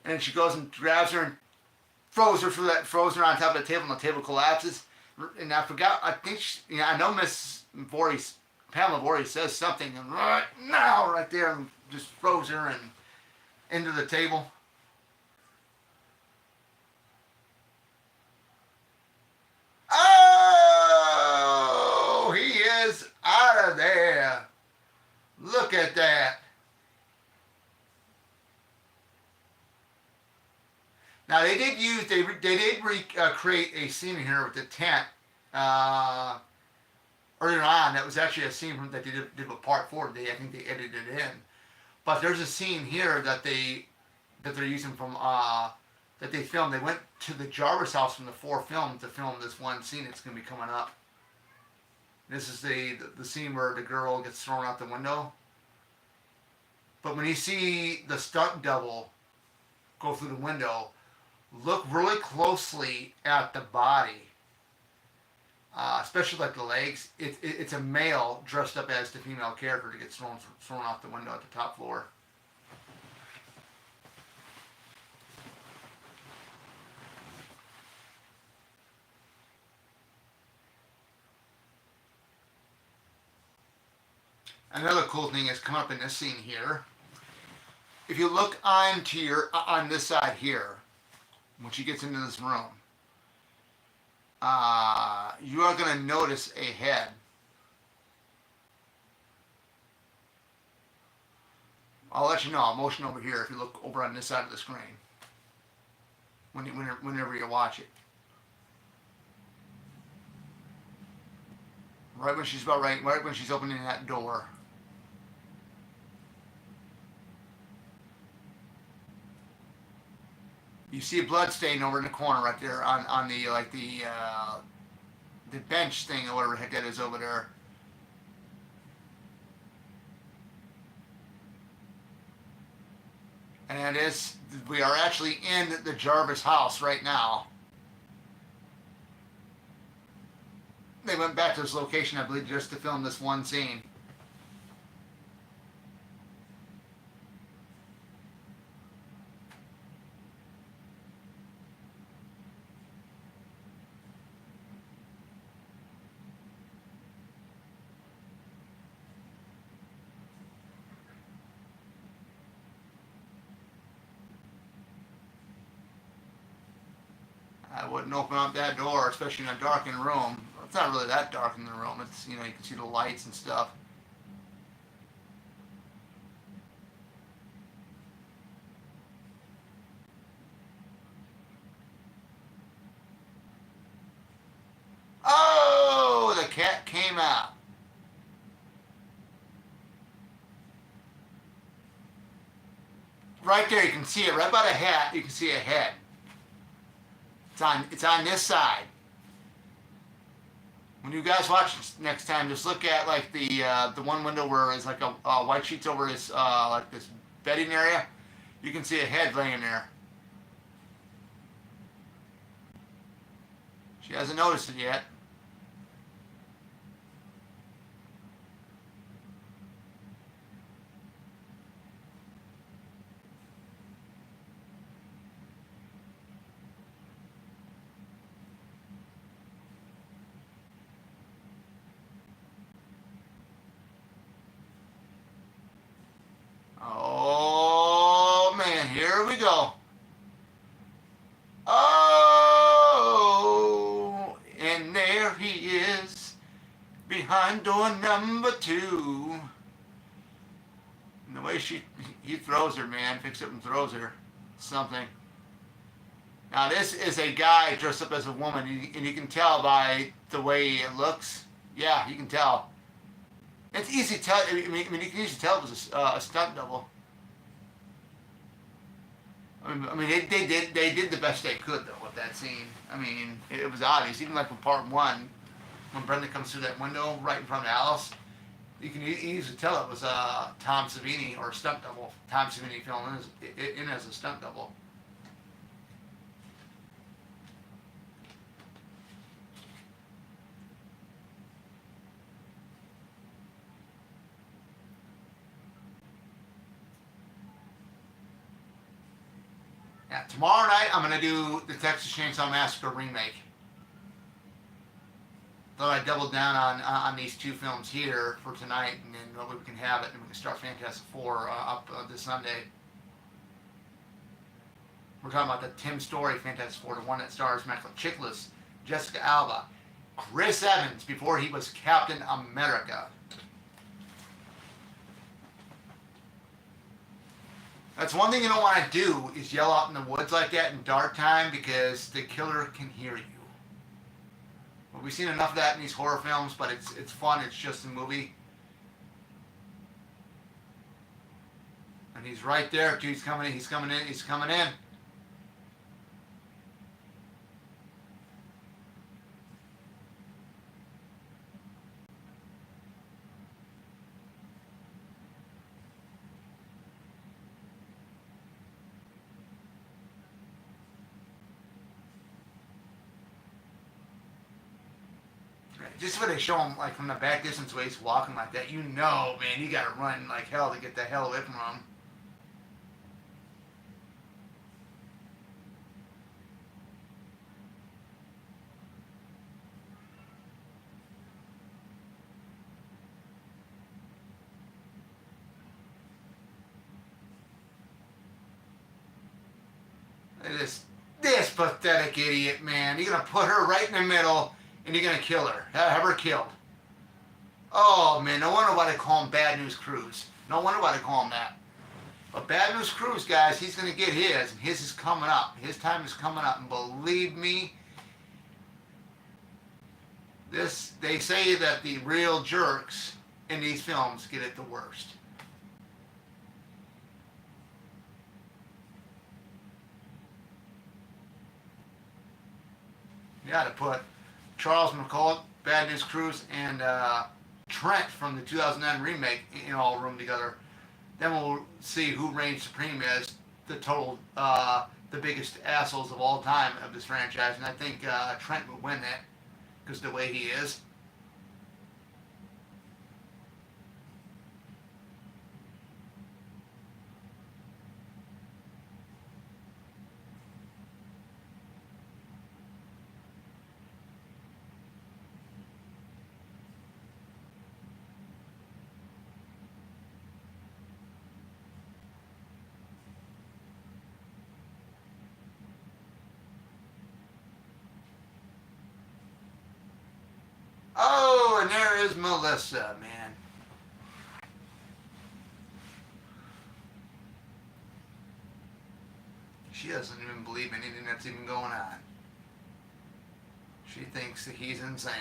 and she goes and grabs her and throws her on top of the table, and the table collapses. And I forgot, I think, I know Miss Voorhees, Pamela Voorhees says something, and right there, and just throws her and into the table. Oh, he is out of there. Look at that. Now they did create a scene in here with the tent earlier on. That was actually a scene that they did with part 4. I think they edited it in. But there's a scene here that they're using from that they filmed. They went to the Jarvis house from the 4 film to film this one scene that's going to be coming up. This is the scene where the girl gets thrown out the window. But when you see the stunt double go through the window, look really closely at the body, especially like the legs. It's a male dressed up as the female character that gets thrown off the window at the top floor. Another cool thing is come up in this scene here. If you look on this side here, when she gets into this room, you are going to notice a head. I'll let you know. I'll motion over here if you look over on this side of the screen. Whenever you watch it. Right when she's opening that door. You see a blood stain over in the corner right there on the the bench thing or whatever the heck that is over there. And we are actually in the Jarvis house right now. They went back to this location, I believe, just to film this one scene. I wouldn't open up that door, especially in a darkened room. It's not really that dark in the room. It's, you can see the lights and stuff. Oh, the cat came out. Right there, you can see it. Right by the hat, you can see a head. It's on this side. When you guys watch next time, just look at like the one window where it's like a white sheets over this like this bedding area. You can see a head laying there. She hasn't noticed it yet. behind door number 2. And the way he throws her, man, picks up and throws her, something. Now this is a guy dressed up as a woman, and you can tell by the way it looks. Yeah, you can tell. It's easy to tell. I mean, you can easily tell it was a stunt double. I mean, they did the best they could though with that scene. I mean, it was obvious. Even like with part 1, when Brenda comes through that window right in front of Alice, you can easily tell it was Tom Savini or a stunt double. Tom Savini filmed in as a stunt double. Yeah, tomorrow night I'm gonna do the Texas Chainsaw Massacre remake. Thought I doubled down on these 2 films here for tonight, and then we can have it, and we can start Fantastic Four up this Sunday. We're talking about the Tim Story Fantastic Four, the one that stars Michael Chiklis, Jessica Alba, Chris Evans before he was Captain America. That's one thing you don't want to do, is yell out in the woods like that in dark time, because the killer can hear you. Well, we've seen enough of that in these horror films, but it's fun. It's just a movie. And he's right there, too. He's coming in. He's coming in. He's coming in. Just when they show him, like, from the back distance where he's walking like that, you know, man, you gotta run like hell to get the hell away from him. This pathetic idiot, man. You're gonna put her right in the middle, and you're gonna kill her. Have her killed. Oh, man, no wonder why they call him Bad News Cruz. No wonder why they call him that. But Bad News Cruz, guys, he's going to get his, and his is coming up. His time is coming up, and believe me, they say that the real jerks in these films get it the worst. You got to put Charles McCall, Bad News Cruz, and Trent from the 2009 remake in all room together. Then we'll see who reigns supreme as the biggest assholes of all time of this franchise. And I think Trent would win that because of the way he is. Oh, and there is Melissa, man. She doesn't even believe anything that's even going on. She thinks that he's insane.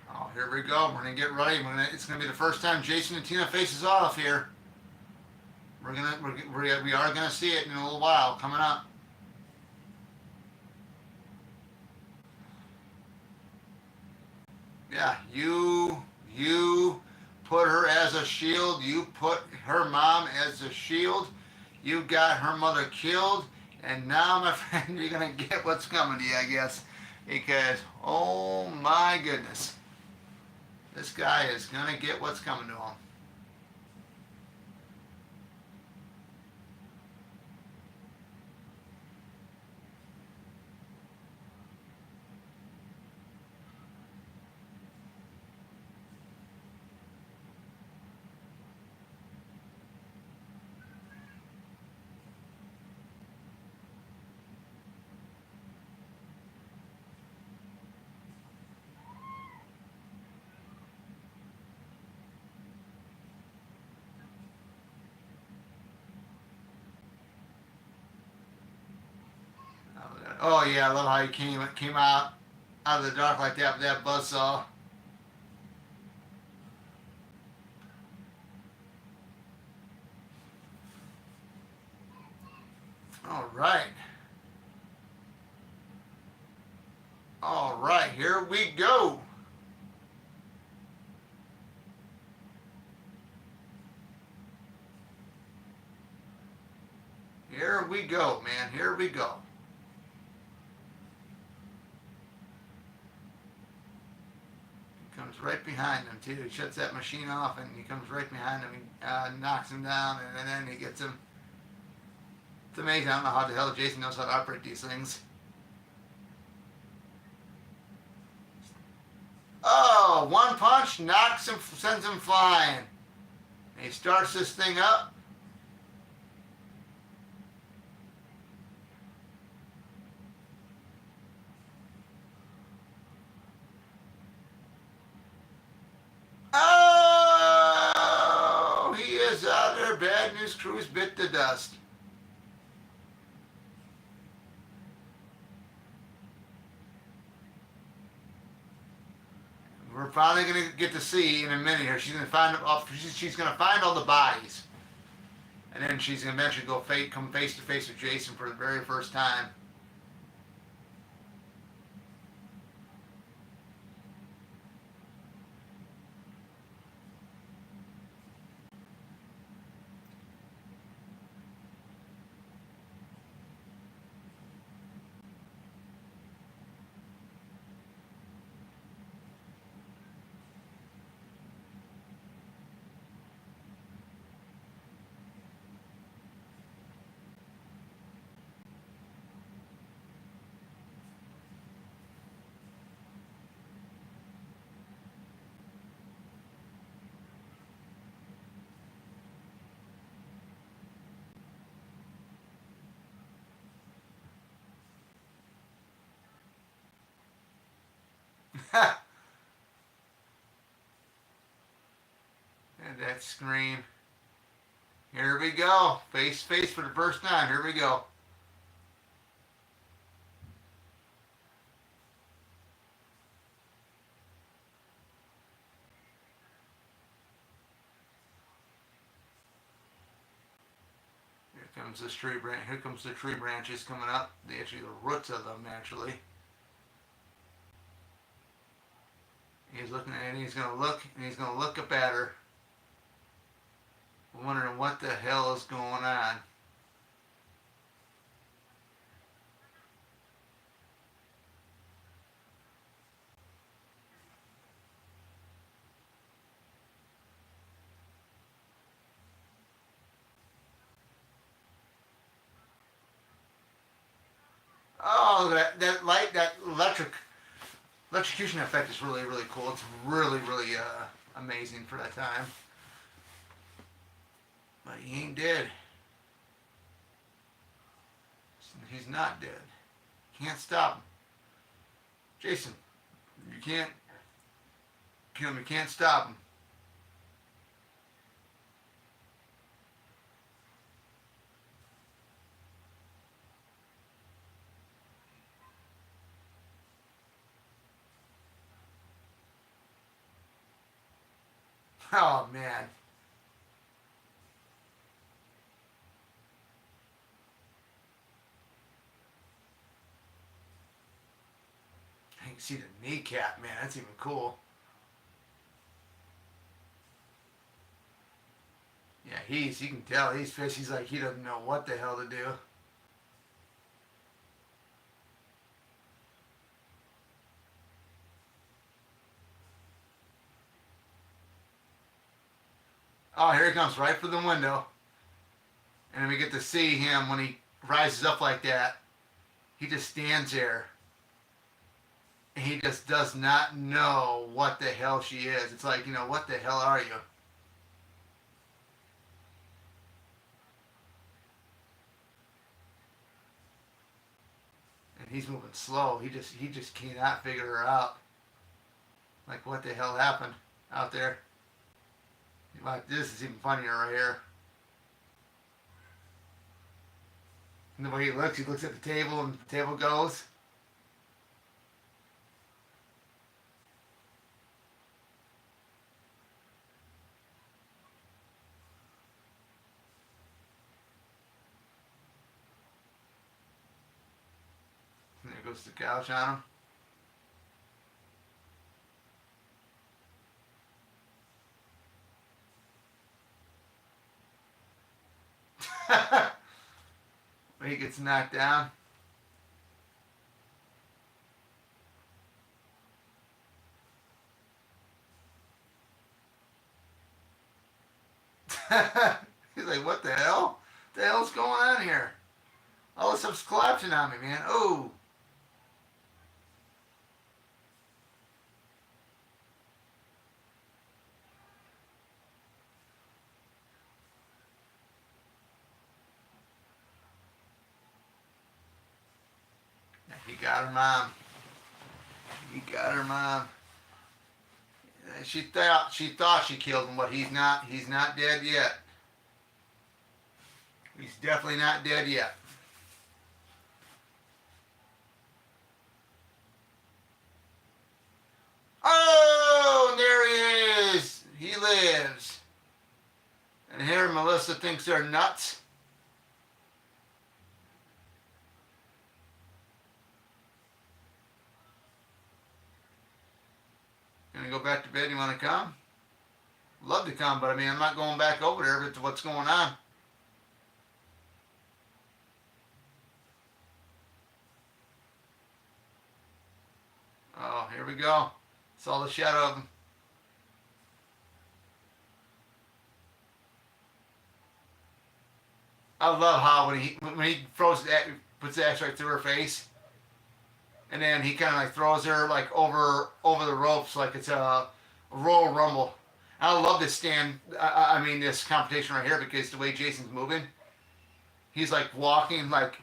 Oh, here we go. We're gonna get ready. It's gonna be the first time Jason and Tina faces off here. We are gonna see it in a little while coming up. Yeah, you put her as a shield. You put her mom as a shield. You got her mother killed, and now, my friend, you're gonna get what's coming to you, I guess, because oh my goodness, this guy is gonna get what's coming to him. Oh yeah, I love how he came out of the dark like that with that buzzsaw. All right. All right, here we go. Here we go, man. Here we go. He comes right behind him, too. He shuts that machine off, and he comes right behind him. He knocks him down, and then he gets him. It's amazing. I don't know how the hell Jason knows how to operate these things. Oh, one punch knocks him, sends him flying. And he starts this thing up. Oh, he is out there. Bad News Crew's bit the dust. We're finally going to get to see in a minute here. She's going to find she's going to find all the bodies, and then she's going to eventually come face to face with Jason for the very first time. And that scream. Here we go. Face to face for the first time. Here we go. Here comes this tree branch. Here comes the tree branches coming up. Actually, the roots of them actually. He's looking at it, and he's gonna look, and he's gonna look up at her, wondering what the hell is going on. Oh, that light, that electrocution effect is really really cool. It's really really amazing for that time. But he ain't dead. He's not dead. Can't stop him. Jason, you can't kill him. You can't stop him. Oh man. I can see the kneecap, man. That's even cool. Yeah, you can tell he's pissed. He's like, he doesn't know what the hell to do. Oh, here he comes right for the window. And then we get to see him when he rises up like that. He just stands there. And he just does not know what the hell she is. It's like, what the hell are you? And he's moving slow. He just cannot figure her out. Like, what the hell happened out there? Like, this is even funnier right here. And the way he looks at the table, and the table goes. And there goes the couch on him. When he gets knocked down. He's like, what the hell? What the hell's going on here? All this stuff's collapsing on me, man. Oh. He got her mom. He got her mom. She thought she killed him, but he's not. He's not dead yet. He's definitely not dead yet. Oh, there he is. He lives. And here Melissa thinks they're nuts. Gonna go back to bed? You want to come? Love to come, but I mean, I'm not going back over there if it's what's going on. Oh, here we go. Saw the shadow of him. I love how when he throws that, puts the axe right through her face, and then he kind of like throws her like over the ropes like it's a Royal Rumble. I love this I mean this competition right here because the way Jason's moving, he's like walking like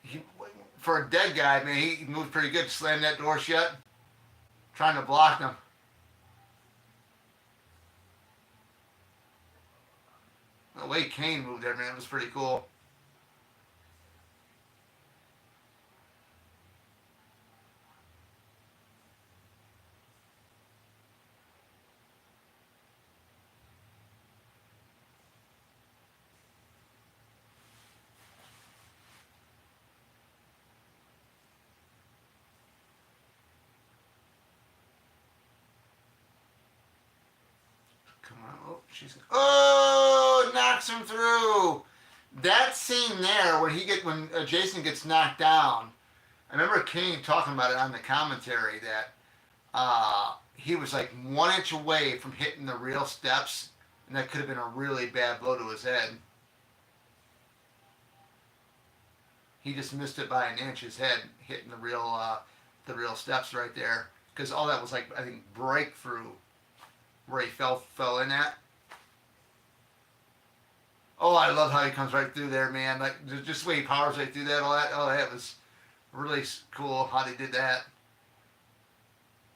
he, for a dead guy, man. He moved pretty good, slammed that door shut, trying to block them. The way Kane moved there, man, was pretty cool. Come on, knocks him through. That scene there when Jason gets knocked down. I remember Kane talking about it on the commentary that he was like 1 inch away from hitting the real steps, and that could have been a really bad blow to his head. He just missed it by an inch. His head hitting the real steps right there, because all that was like I think breakthrough where he fell in at. Oh, I love how he comes right through there, man. Like just the way he powers right through that. All that. Oh, that was really cool how they did that.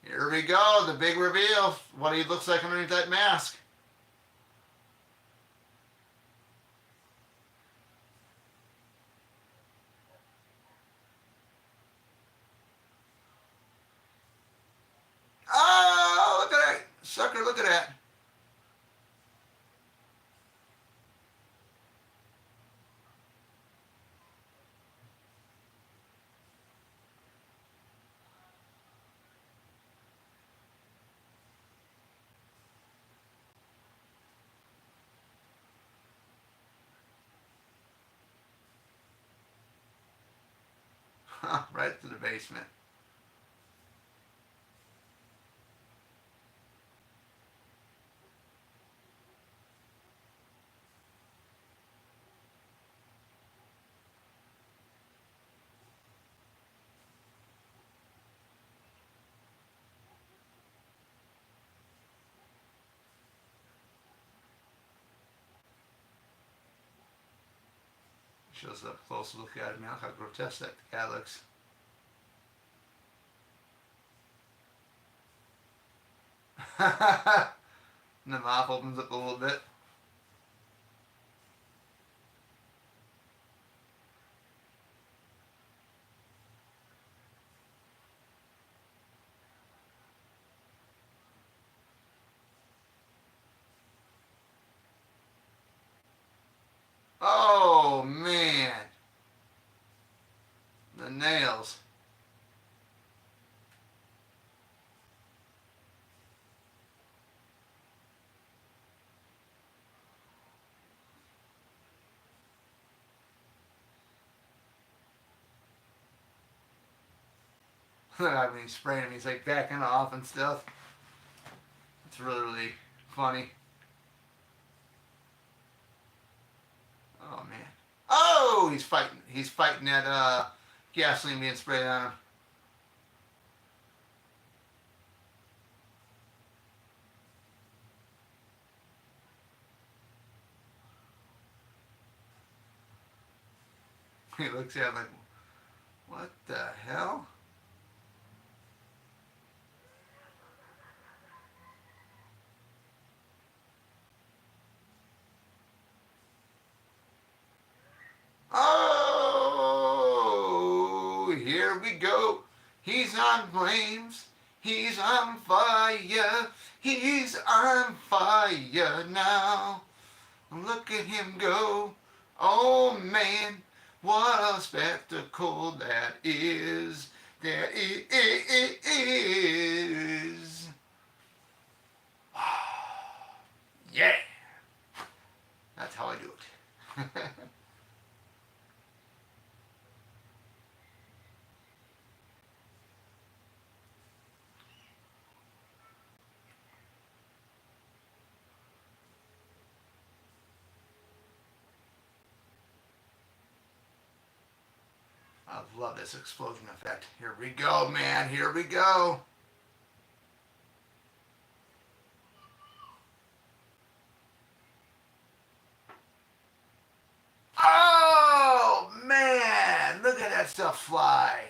Here we go, the big reveal. What he looks like underneath that mask. Oh, look at that. Sucker, look at that. Right to the basement. Shows up close look at him. Look how grotesque that guy looks. And the mouth opens up a little bit. I mean, he's spraying him. He's like backing off and stuff. It's really, really funny. Oh man. Oh, he's fighting. He's fighting that gasoline being sprayed on him. He looks at him like, what the hell? Oh, here we go. He's on flames. He's on fire. He's on fire now. Look at him go. Oh man, what a spectacle that is. There is. Yeah, that's how I do it. I love this explosion effect. Here we go, man. Here we go. Oh, man. Look at that stuff fly.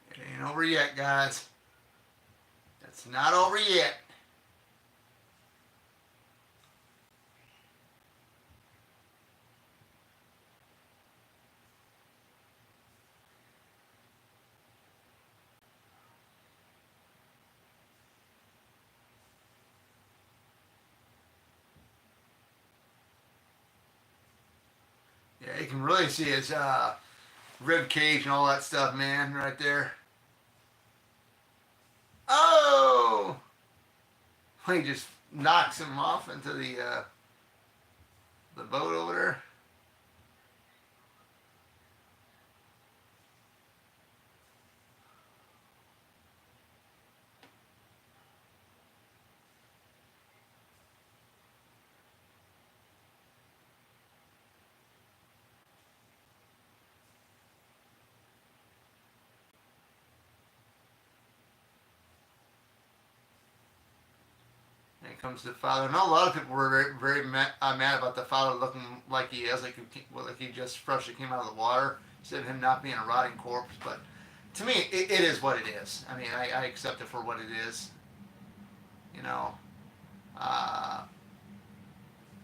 It ain't over yet, guys. It's not over yet. Yeah, you can really see his rib cage and all that stuff, man, right there. Oh! He just knocks him off into the boat over there. And it comes to the father. I know a lot of people were very mad about the father looking like he is, like he just freshly came out of the water, instead of him not being a rotting corpse. But to me, it is what it is. I mean, I accept it for what it is. You know, uh,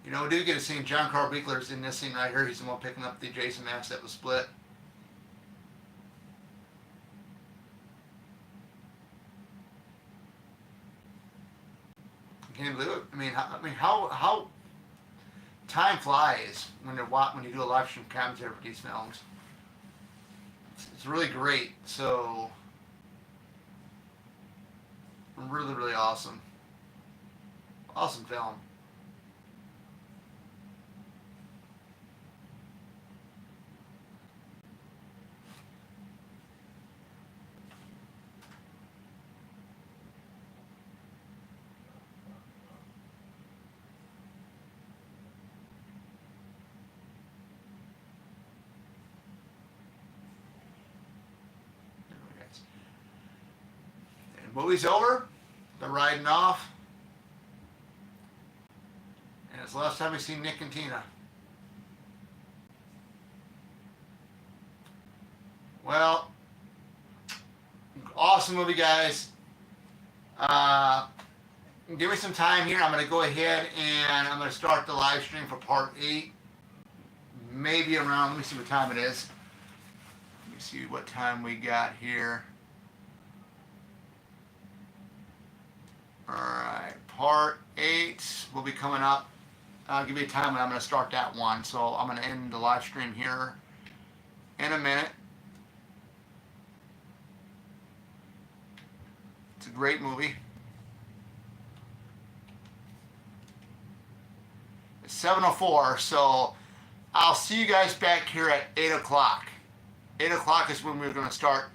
we do get a scene. John Carl Buechler's in this scene right here. He's the one picking up the Jason mask that was split. Can you believe it? How time flies when you do a live stream commentary for these films. It's really great. So really, really awesome. Awesome film. And movie's over. They're riding off. And it's the last time we see Nick and Tina. Well, awesome movie, guys. Uh, Give me some time here. I'm going to go ahead and I'm going to start the live stream for part 8. Maybe around, let me see what time it is. Let me see what time we got here. Alright, part 8 will be coming up. I'll give you a time when I'm going to start that one. So I'm going to end the live stream here in a minute. It's a great movie. It's 7:04, so I'll see you guys back here at 8 o'clock. 8 o'clock is when we're going to start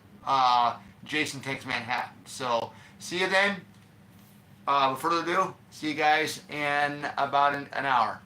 Jason Takes Manhattan. So see you then. Without further ado, see you guys in about an hour.